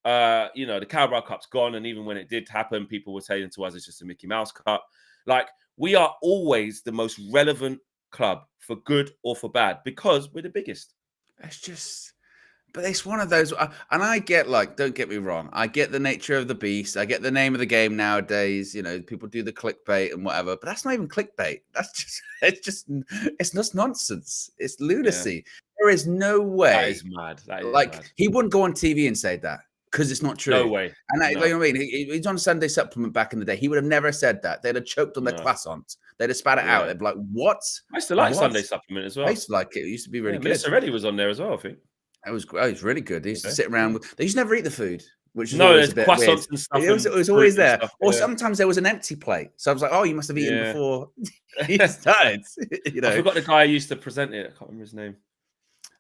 Speaker 1: You know, the Carabao Cup's gone, and even when it did happen, people were saying to us it's just a Mickey Mouse Cup. Like, we are always the most relevant club for good or for bad because we're the biggest.
Speaker 2: It's just But it's one of those, and I get, like, don't get me wrong, I get the nature of the beast, I get the name of the game nowadays. You know, people do the clickbait and whatever, but that's not even clickbait. That's it's just nonsense. It's lunacy. There is no
Speaker 1: That
Speaker 2: way,
Speaker 1: is mad. That is
Speaker 2: like,
Speaker 1: mad.
Speaker 2: he wouldn't go on TV and say that because it's not true.
Speaker 1: No way.
Speaker 2: And I,
Speaker 1: No.
Speaker 2: you know what I mean? He's on Sunday Supplement back in the day. He would have never said that. They'd have choked on their
Speaker 1: No.
Speaker 2: croissants. They'd have spat it out. They'd be like, "What?"
Speaker 1: I used to like
Speaker 2: What?
Speaker 1: Sunday Supplement as well.
Speaker 2: I used to like it. It used to be really good.
Speaker 1: Minister Reddy was on there as well, I think.
Speaker 2: It was great. It was really good. They used to sit around with. They used to never eat the food, which is
Speaker 1: No,
Speaker 2: always
Speaker 1: there's
Speaker 2: a bit weird.
Speaker 1: croissants and stuff.
Speaker 2: It was always there.
Speaker 1: Stuff,
Speaker 2: Or sometimes there was an empty plate. So I was like, "Oh, you must have eaten before you started." You know,
Speaker 1: I forgot the guy who used to present it. I can't remember his name.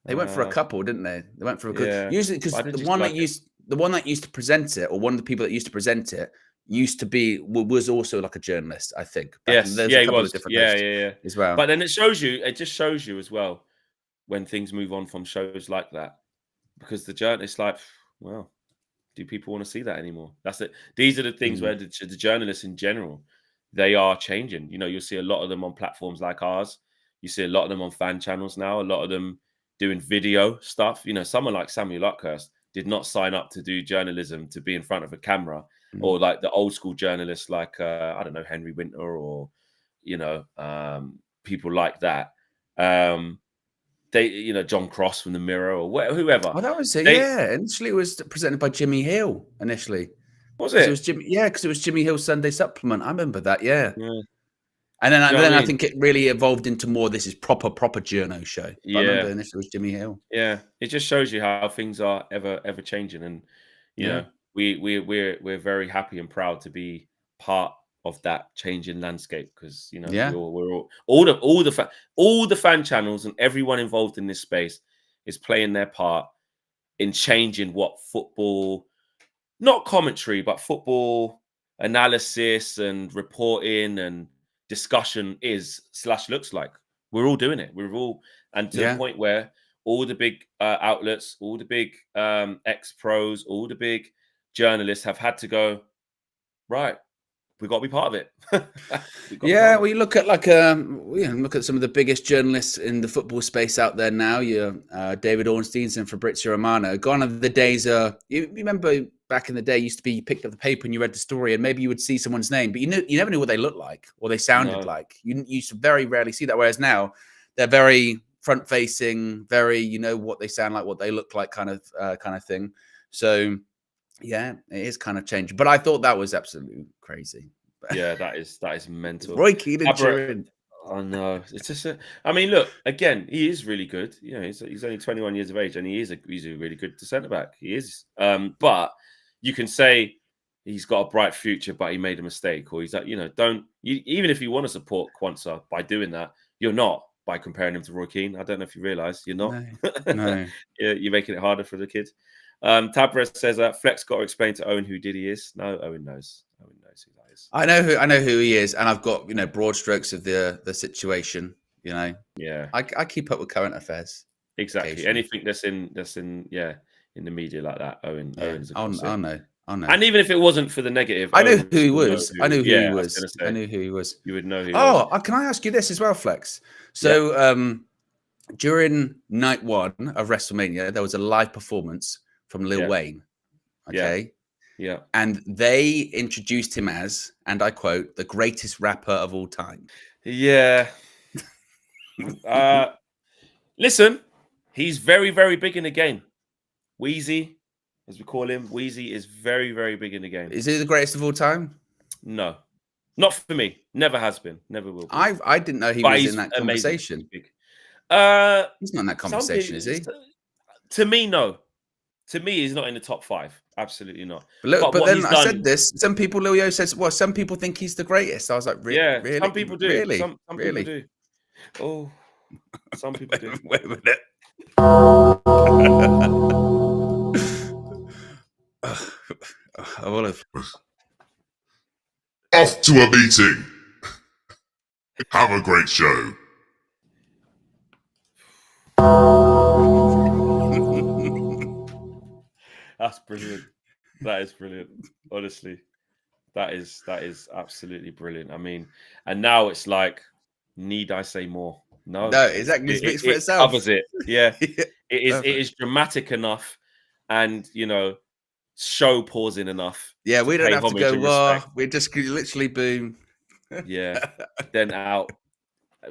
Speaker 2: they went for a couple, didn't they? They went for a good.
Speaker 1: Yeah.
Speaker 2: Usually, because the one that used to present it, or one of the people that used to present it, used to be was also like a journalist, I think.
Speaker 1: Yes,
Speaker 2: There's
Speaker 1: yeah,
Speaker 2: a couple
Speaker 1: he was.
Speaker 2: of different
Speaker 1: Yeah,
Speaker 2: as well.
Speaker 1: But then it just shows you as well when things move on from shows like that, because the journalists like, well, do people want to see that anymore? That's it. These are the things where the journalists in general, they are changing. You know, you'll see a lot of them on platforms like ours. You see a lot of them on fan channels now. A lot of them doing video stuff. You know, someone like Samuel Luckhurst did not sign up to do journalism to be in front of a camera, or like the old school journalists like I don't know, Henry Winter, or you know, people like that. They, you know, John Cross from the Mirror, or whoever.
Speaker 2: Oh, that was it. Yeah, initially it was presented by Jimmy Hill. Initially,
Speaker 1: was it?
Speaker 2: It was Jimmy. Yeah, because it was Jimmy Hill's Sunday Supplement. I remember that. Yeah.
Speaker 1: Yeah.
Speaker 2: And then,
Speaker 1: Do you know what I
Speaker 2: I
Speaker 1: mean?
Speaker 2: think it really evolved into more. This is proper journo show. But
Speaker 1: Yeah.
Speaker 2: I remember initially it was Jimmy Hill.
Speaker 1: Yeah, it just shows you how things are ever changing, and you know, we're very happy and proud to be part of that changing landscape, because you know, we're all the fan channels and everyone involved in this space is playing their part in changing what football, not commentary, but football analysis and reporting and discussion looks like. We're all doing it. We're all, and to the point where all the big outlets, all the big ex-pros, all the big journalists have had to go, right, we've got to be part of it.
Speaker 2: We look at look at some of the biggest journalists in the football space out there now. David Ornsteins and Fabrizio Romano. Gone are the days. You remember back in the day, used to be you picked up the paper and you read the story, and maybe you would see someone's name, but you never knew what they looked like or they sounded like. You used to very rarely see that. Whereas now, they're very front facing, very what they sound like, what they look like, kind of thing. So yeah, it is kind of changing. But I thought that was absolutely crazy.
Speaker 1: Yeah, that is mental.
Speaker 2: Roy Keane and Turin.
Speaker 1: I know. It's just I mean, look, again, he is really good. You know, he's only 21 years of age, and he's a really good centre back. He is. But you can say he's got a bright future, but he made a mistake, or he's like, even if you want to support Kwanzaa by doing that, you're not, by comparing him to Roy Keane. I don't know if you realise you're not.
Speaker 2: No.
Speaker 1: You're making it harder for the kid. Tabres says Flex got to explain to Owen who Diddy is. No, Owen knows. Owen knows who that is.
Speaker 2: I know who he is, and I've got broad strokes of the situation.
Speaker 1: Yeah.
Speaker 2: I keep up with current affairs.
Speaker 1: Exactly. Anything that's in in the media like that, Owen's
Speaker 2: I'll know.
Speaker 1: And even if it wasn't for the negative,
Speaker 2: I know who he was. I knew who he
Speaker 1: I
Speaker 2: was. I knew who he was.
Speaker 1: You would know who he was.
Speaker 2: Oh, can I ask you this as well, Flex? So during night one of WrestleMania, there was a live performance from Lil Wayne. Okay.
Speaker 1: Yeah.
Speaker 2: And they introduced him as, and I quote, the greatest rapper of all time.
Speaker 1: Yeah. Listen, he's very, very big in the game. Wheezy, as we call him, Wheezy is very, very big in the game.
Speaker 2: Is he the greatest of all time?
Speaker 1: No, not for me. Never has been. Never will be.
Speaker 2: I didn't know he was in that conversation.
Speaker 1: He's
Speaker 2: He's not in that conversation, is he?
Speaker 1: To me, no. To me, he's not in the top 5. Absolutely not.
Speaker 2: But then I said this. Some people, Lilio says, well, some people think he's the greatest. I was like, really?
Speaker 1: Some people do.
Speaker 2: Really?
Speaker 1: Some
Speaker 2: really?
Speaker 1: people do. Oh, some people do.
Speaker 2: Wait a minute.
Speaker 3: Off to a meeting. Have a great show.
Speaker 1: That's brilliant. That is brilliant. Honestly, that is absolutely brilliant. I mean, and now it's like, need I say more? No,
Speaker 2: No, exactly. It speaks for
Speaker 1: it
Speaker 2: itself.
Speaker 1: covers it. Yeah,
Speaker 2: Yeah,
Speaker 1: it is. It
Speaker 2: perfect.
Speaker 1: is dramatic enough, and show pausing enough.
Speaker 2: Yeah,
Speaker 1: To
Speaker 2: we don't
Speaker 1: pay
Speaker 2: have to
Speaker 1: homage
Speaker 2: go,
Speaker 1: and
Speaker 2: well,
Speaker 1: respect.
Speaker 2: we just literally boom.
Speaker 1: Yeah, then out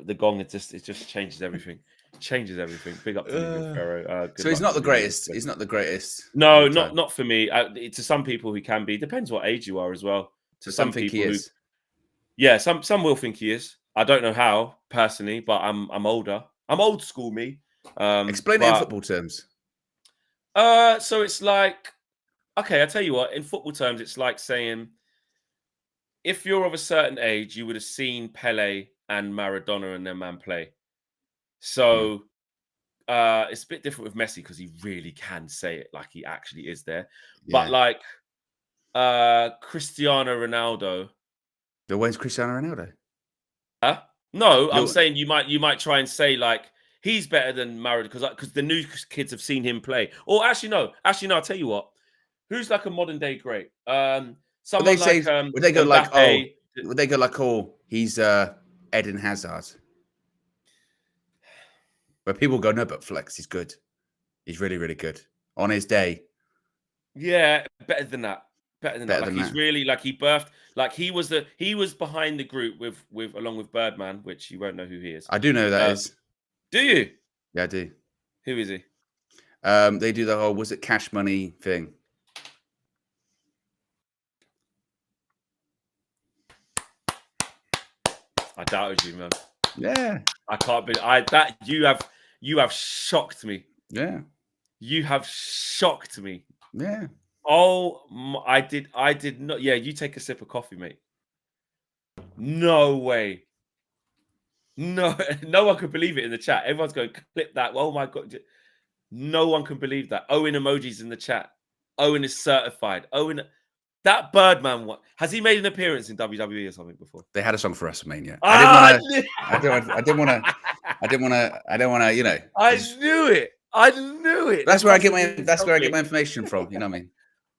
Speaker 1: the gong. It just changes everything. Changes everything. Big up to Living Pharaoh. Good
Speaker 2: So he's
Speaker 1: luck
Speaker 2: not
Speaker 1: to
Speaker 2: the
Speaker 1: him.
Speaker 2: greatest. He's not the greatest of
Speaker 1: No,
Speaker 2: all time.
Speaker 1: not for me. To some people, he can be. Depends what age you are as well. To
Speaker 2: But some
Speaker 1: some
Speaker 2: think he
Speaker 1: people who,
Speaker 2: is.
Speaker 1: yeah, some will think he is. I don't know how personally, but I'm older. I'm old school, me.
Speaker 2: Explain it in football terms.
Speaker 1: So it's like, okay, I tell you what. In football terms, it's like saying if you're of a certain age, you would have seen Pele and Maradona and their man play. So it's a bit different with Messi because he really can say it like he actually is there. But
Speaker 2: Yeah.
Speaker 1: like Cristiano Ronaldo.
Speaker 2: When's Cristiano Ronaldo?
Speaker 1: Huh? No, I'm
Speaker 2: Lil-
Speaker 1: saying you might try and say like he's better than Maradona because the new kids have seen him play. Or actually no. I'll tell you what. Who's like a modern day great?
Speaker 2: Would
Speaker 1: Someone
Speaker 2: they say?
Speaker 1: like
Speaker 2: Would they go like, oh?
Speaker 1: Mbappe.
Speaker 2: Would they go like, oh, he's Eden Hazard? Where people go, no, but Flex, he's good. He's really, really good on his day.
Speaker 1: Yeah, better than that. Better than that.
Speaker 2: Better
Speaker 1: Like
Speaker 2: than
Speaker 1: he's
Speaker 2: that.
Speaker 1: really like he birthed. Like he was behind the group with along with Birdman, which you won't know who he is.
Speaker 2: I do know who that
Speaker 1: Uh,
Speaker 2: is.
Speaker 1: Do you?
Speaker 2: Yeah, I do.
Speaker 1: Who is he?
Speaker 2: They do the whole was it cash money thing.
Speaker 1: I doubted you, man.
Speaker 2: Yeah,
Speaker 1: I can't be. You have shocked me.
Speaker 2: yeah,
Speaker 1: You have shocked me.
Speaker 2: yeah.
Speaker 1: Oh, I did not. Yeah, you take a sip of coffee, mate. No way. No, no one could believe it in the chat. Everyone's going clip that. Oh my god, no one can believe that. Owen emojis in the chat. Owen is certified. Owen, that Birdman one, has he made an appearance in WWE or something before?
Speaker 2: They had a song for WrestleMania.
Speaker 1: I
Speaker 2: I didn't want to. You know.
Speaker 1: knew it. I knew it.
Speaker 2: That's
Speaker 1: That
Speaker 2: where I
Speaker 1: must
Speaker 2: get
Speaker 1: have
Speaker 2: my.
Speaker 1: been
Speaker 2: That's where I get
Speaker 1: something.
Speaker 2: my information from. You know what I mean?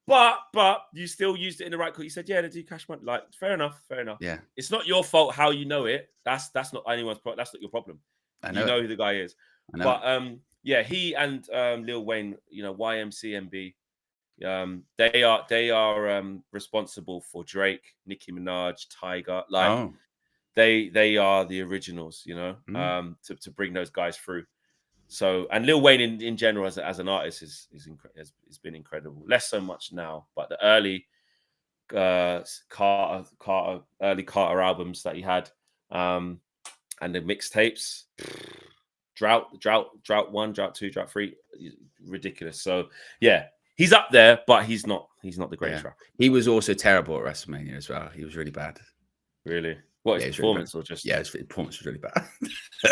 Speaker 1: But you still used it in the right call. You said, yeah, they do cash money. Like, fair enough.
Speaker 2: Yeah,
Speaker 1: It's not your fault how you know it. That's not anyone's problem. That's not your problem.
Speaker 2: I
Speaker 1: You
Speaker 2: know.
Speaker 1: know who the guy is.
Speaker 2: I know.
Speaker 1: But yeah, he and Lil Wayne, YMCMB, they are responsible for Drake, Nicki Minaj, Tyga. Like
Speaker 2: Oh,
Speaker 1: they are the originals, to bring those guys through. So, and Lil Wayne in general as an artist has been incredible. Less so much now, but the early early Carter albums that he had, and the mixtapes, drought 1, drought 2, drought 3, ridiculous. So yeah, he's up there, but he's not the greatest rapper.
Speaker 2: he was also terrible at WrestleMania as well. He was really bad.
Speaker 1: Really. What, his performance or just?
Speaker 2: Yeah, his performance was really bad.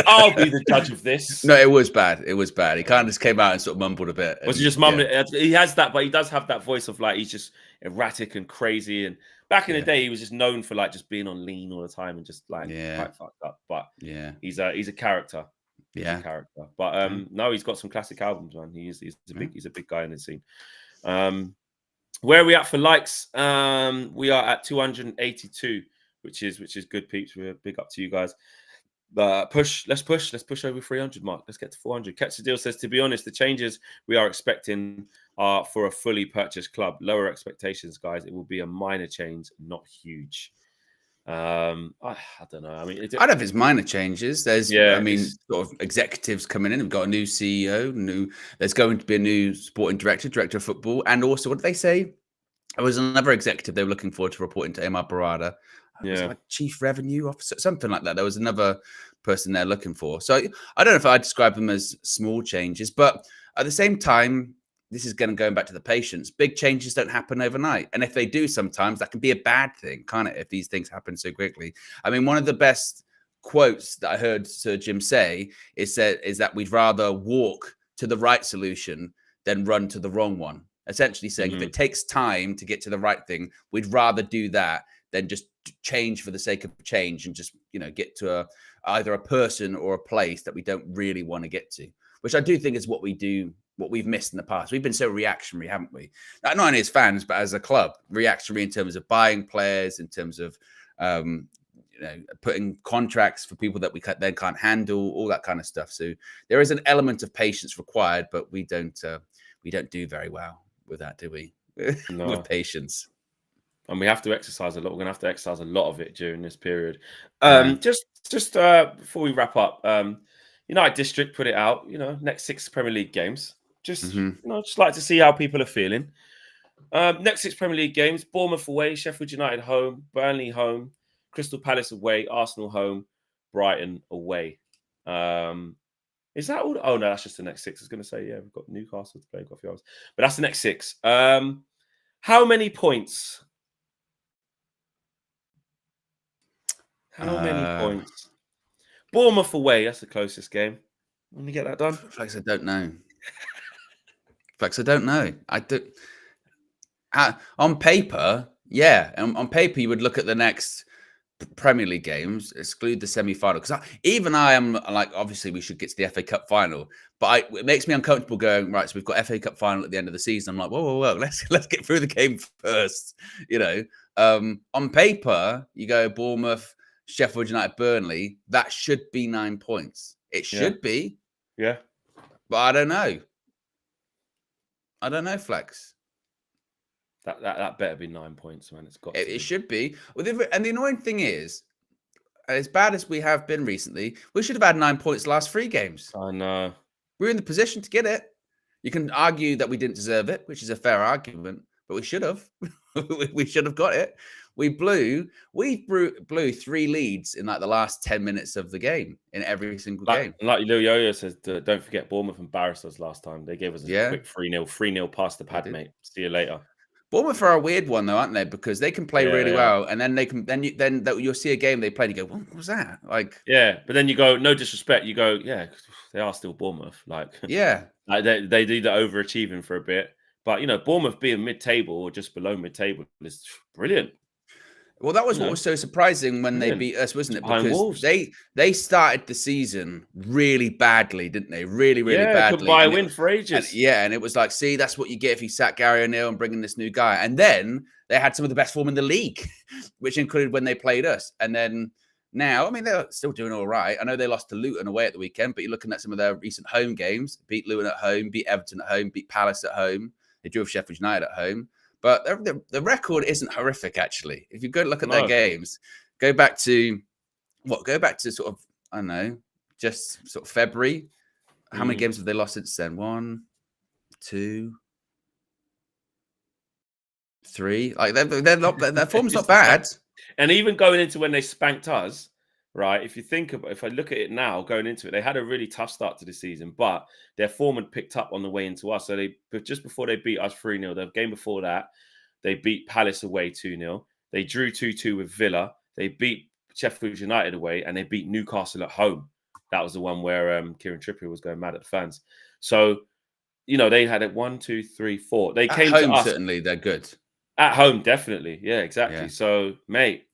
Speaker 1: I'll be the judge of this.
Speaker 2: No, it was bad. It was bad. He kind of just came out and sort of mumbled a bit.
Speaker 1: Was he just mumbling? Yeah. He has that, but he does have that voice of like he's just erratic and crazy. And back in the day, he was just known for like just being on lean all the time and just like quite fucked up. But
Speaker 2: yeah,
Speaker 1: he's a character. He's a character. But no, he's got some classic albums, man. He's a big guy in the scene. Where are we at for likes? We are at 282. Which is good, peeps. We're big up to you guys. Let's push over 300 mark. Let's get to 400. Ketsadil says, to be honest, the changes we are expecting are for a fully purchased club. Lower expectations, guys. It will be a minor change, not huge. I don't know. I mean,
Speaker 2: I don't know if it's minor changes. There's, sort of executives coming in. We've got a new CEO. There's going to be a new sporting director of football, and also what did they say? There was another executive they were looking forward to reporting to Amar Barada. Was it like chief revenue officer, something like that. There was another person they're looking for. So I don't know if I'd describe them as small changes, but at the same time, this is going back to the patience. Big changes don't happen overnight. And if they do sometimes, that can be a bad thing, can't it? If these things happen so quickly. I mean, one of the best quotes that I heard Sir Jim say is that we'd rather walk to the right solution than run to the wrong one. Essentially saying if it takes time to get to the right thing, we'd rather do that than just change for the sake of change and just, get to either a person or a place that we don't really want to get to, which I do think is what we've missed in the past. We've been so reactionary, haven't we? Not only as fans, but as a club, reactionary in terms of buying players, in terms of, putting contracts for people that we then can't handle, all that kind of stuff. So there is an element of patience required, but we don't do very well with that, do we?
Speaker 1: No.
Speaker 2: With patience.
Speaker 1: And we have to exercise a lot. We're going to have to exercise a lot of it during this period.
Speaker 2: Yeah.
Speaker 1: Just before we wrap up, United District put it out, next 6 Premier League games. Just, just like to see how people are feeling. Next 6 Premier League games: Bournemouth away, Sheffield United home, Burnley home, Crystal Palace away, Arsenal home, Brighton away. Is that all? Oh, no, that's just the next 6. I was going to say, yeah, we've got Newcastle to play, got a few hours. But that's the next 6. How many points? How many points? Bournemouth away, that's the closest game. When you get that done?
Speaker 2: Flex, I don't know. Flex, I don't know. I do. On paper, yeah. On paper, you would look at the next Premier League games, exclude the semi-final. Because even I am like, obviously, we should get to the FA Cup final. But it makes me uncomfortable going, right, so we've got FA Cup final at the end of the season. I'm like, whoa, let's get through the game first. On paper, you go Bournemouth, Sheffield United, Burnley. That should be 9 points. It should be.
Speaker 1: Yeah.
Speaker 2: But I don't know. Flex.
Speaker 1: That better be 9 points, man. It's got.
Speaker 2: It should be. And the annoying thing is, as bad as we have been recently, we should have had 9 points the last 3 games.
Speaker 1: I know.
Speaker 2: We're in the position to get it. You can argue that we didn't deserve it, which is a fair argument, but we should have. We should have got it. We blew 3 leads in like the last 10 minutes of the game in every single game.
Speaker 1: Like Lil Yo-Yo says, don't forget Bournemouth embarrassed us last time. They gave us a quick 3-0. 3-0 past the pad, mate. See you later.
Speaker 2: Bournemouth are a weird one though, aren't they? Because they can play really well, and then you'll see a game they play and you go, "What was that?" Like,
Speaker 1: yeah, but then you go, no disrespect, you go, yeah, they are still Bournemouth. Like,
Speaker 2: yeah,
Speaker 1: like they do the overachieving for a bit, but Bournemouth being mid-table or just below mid-table is brilliant.
Speaker 2: Well, that was what was so surprising when they beat us, wasn't it? Because they started the season really badly, didn't they? Really badly.
Speaker 1: Could buy a win for ages.
Speaker 2: And it was like, see, that's what you get if you sack Gary O'Neill and bring in this new guy. And then they had some of the best form in the league, which included when they played us. And then now, I mean, they're still doing all right. I know they lost to Luton away at the weekend, but you're looking at some of their recent home games. Beat Luton at home, beat Everton at home, beat Palace at home. They drew with Sheffield United at home. But the record isn't horrific, actually. If you go look at their games, go back to sort of, I don't know, just sort of February. How many games have they lost since then? 1, 2, 3. Like their form's not bad.
Speaker 1: And even going into when they spanked us, right? If I look at it now, going into it, they had a really tough start to the season, but their form had picked up on the way into us. So just before they beat us 3-0, the game before that, they beat Palace away 2-0. They drew 2-2 with Villa. They beat Sheffield United away, and they beat Newcastle at home. That was the one where Kieran Trippier was going mad at the fans. So, they had it 1, 2, 3, 4. They came
Speaker 2: at home,
Speaker 1: to us.
Speaker 2: Certainly, they're good.
Speaker 1: At home, definitely. Yeah, exactly.
Speaker 2: Yeah.
Speaker 1: So, mate,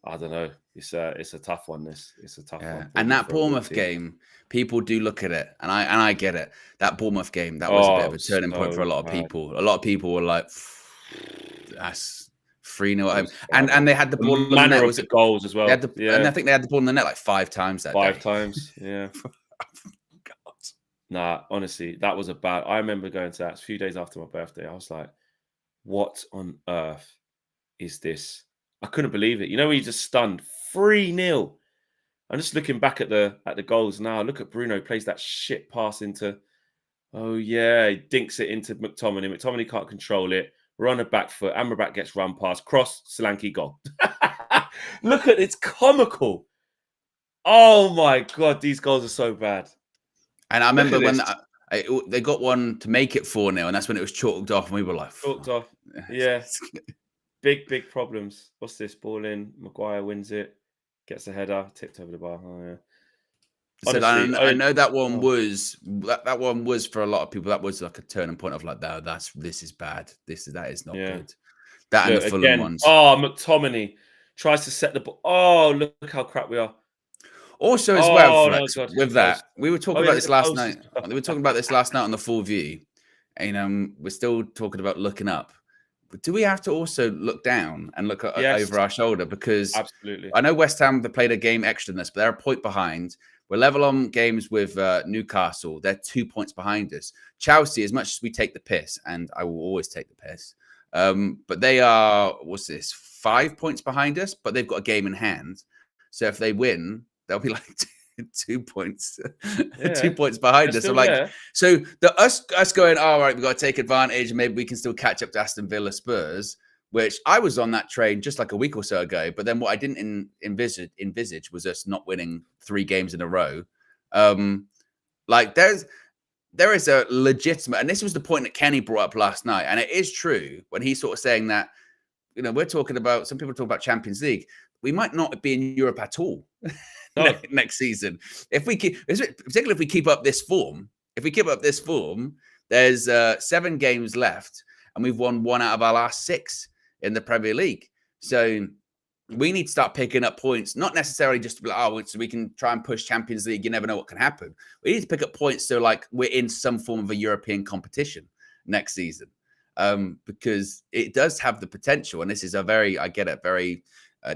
Speaker 1: I don't know. It's a tough one. It's a tough one.
Speaker 2: And that Bournemouth game, people do look at it, and I get it. That Bournemouth game, that was a bit of a turning point for a lot of people. A lot of people were like, "That's 3-0 at home," and they had the ball in the net.
Speaker 1: Was it goals as well?
Speaker 2: And I think they had the ball in the net like 5 times that day.
Speaker 1: 5 times, yeah.
Speaker 2: God.
Speaker 1: Nah, honestly, that was a bad. I remember going to that a few days after my birthday. I was like, "What on earth is this?" I couldn't believe it. When you just stunned 3-0. I'm just looking back at the goals now. Look at Bruno plays that shit pass into. Oh yeah, he dinks it into McTominay. McTominay can't control it. We're on a back foot. Amrabat gets run past. Cross, Solanke goal. Look at it's comical. Oh my god, these goals are so bad.
Speaker 2: And I remember when they got one to make it 4-0, and that's when it was chalked off, and we were like,
Speaker 1: chalked off. Yeah. Big problems. What's this? Ball in. Maguire wins it. Gets a header. Tipped over the bar. Oh, yeah.
Speaker 2: Honestly, I know that one was that one was for a lot of people. That was like a turning point of like, this is bad. That is not good. That and the Fulham ones.
Speaker 1: Oh, McTominay tries to set the ball. Oh, look how crap we are.
Speaker 2: Also, as well, Flex, with that, we were talking about this last night. We were talking about this last night on the Full View, and we're still talking about looking up. do we have to also look down and look
Speaker 1: Yes.
Speaker 2: over our shoulder? Because
Speaker 1: Absolutely.
Speaker 2: I know West Ham, they played a game extra than us, but they're a point behind. We're level on games with Newcastle. They're 2 points behind us. Chelsea, as much as we take the piss, and I will always take the piss, but they are, what's this, 5 points behind us, but they've got a game in hand. So if they win, they'll be like 2 points, 2 points behind us. I'm like,
Speaker 1: there.
Speaker 2: so us going, all right, we've got to take advantage. Maybe we can still catch up to Aston Villa, Spurs, which I was on that train just like a week or so ago. But then what I didn't envisage was us not winning 3 games in a row. Like there is a legitimate, and this was the point that Kenny brought up last night, and it is true when he's sort of saying that, you know, we're talking about, some people talk about Champions League. We might not be in Europe at all. No. Next season, if we keep, particularly if we keep up this form, there's 7 games left, and we've won 1 out of our last 6 in the Premier League. So we need to start picking up points, not necessarily just to be like, oh, so we can try and push Champions League. You never know what can happen. We need to pick up points so like we're in some form of a European competition next season, because it does have the potential. And this is a very, I get it, very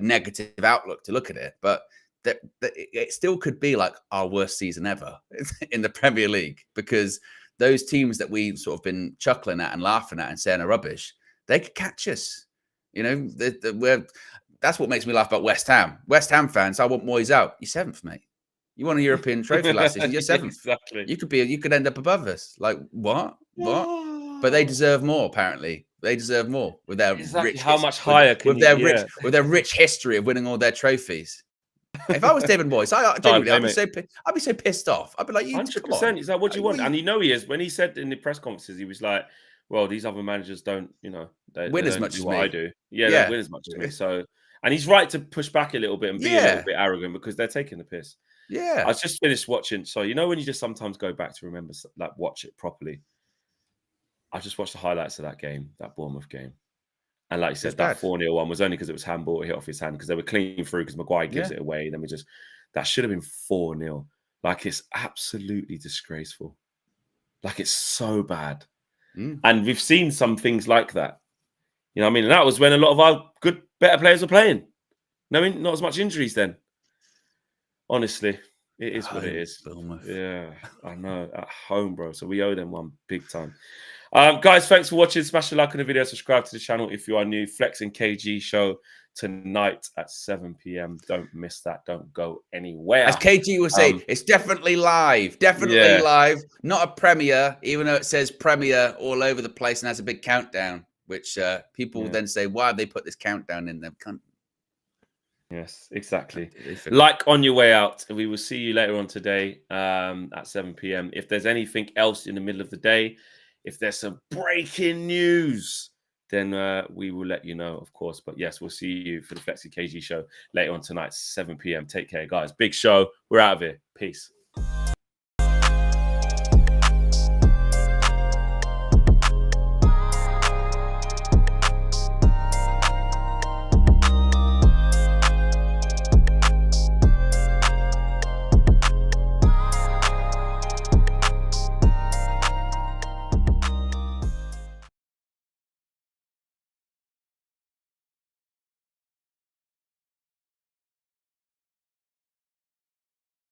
Speaker 2: negative outlook to look at it, but that it still could be like our worst season ever in the Premier League, because those teams that we've sort of been chuckling at and laughing at and saying are rubbish, they could catch us. You know, that's what makes me laugh about West Ham. West Ham fans, I want Moyes out. You're 7th, mate. You won a European trophy last season. You're 7th.
Speaker 1: Exactly.
Speaker 2: You could end up above us. Like what? But they deserve more. Apparently, they deserve more with their rich.
Speaker 1: How much higher
Speaker 2: with their rich history of winning all their trophies. If I was David Moyes, I'd be so pissed off. I'd be like,
Speaker 1: 100%. He's like, what do you want? And you know he is. When he said in the press conferences, he was like, well, these other managers don't, you know, they
Speaker 2: win as
Speaker 1: don't
Speaker 2: much
Speaker 1: do
Speaker 2: as
Speaker 1: what
Speaker 2: me.
Speaker 1: I do. Yeah, they win as much as me. So, and he's right to push back a little bit and be a little bit arrogant, because they're taking the piss.
Speaker 2: Yeah.
Speaker 1: I just finished watching. So, you know, when you just sometimes go back to remember, like, watch it properly. I just watched the highlights of that game, that Bournemouth game. And like you said, that 4-0 one was only because it was handball, it hit off his hand, because they were clean through, because Maguire gives it away. Then that should have been 4-0. Like, it's absolutely disgraceful. Like, it's so bad. And we've seen some things like that. You know what I mean? And that was when a lot of our better players were playing. No, not as much injuries then. Honestly, it is what it is.
Speaker 2: Bournemouth.
Speaker 1: Yeah, I know. At home, bro. So we owe them one big time. Guys, thanks for watching. Smash the like on the video. Subscribe to the channel if you are new. Flex and KG show tonight at 7 p.m. Don't miss that. Don't go anywhere.
Speaker 2: As KG will say, it's definitely live. Definitely live. Not a premiere, even though it says premiere all over the place and has a big countdown, which people then say, why have they put this countdown in there?
Speaker 1: Yes, exactly. Like on your way out. We will see you later on today at 7 p.m. If there's anything else in the middle of the day, if there's some breaking news, then we will let you know, of course. But yes, we'll see you for the Flexi KG show later on tonight, 7 p.m. Take care, guys. Big show. We're out of here. Peace.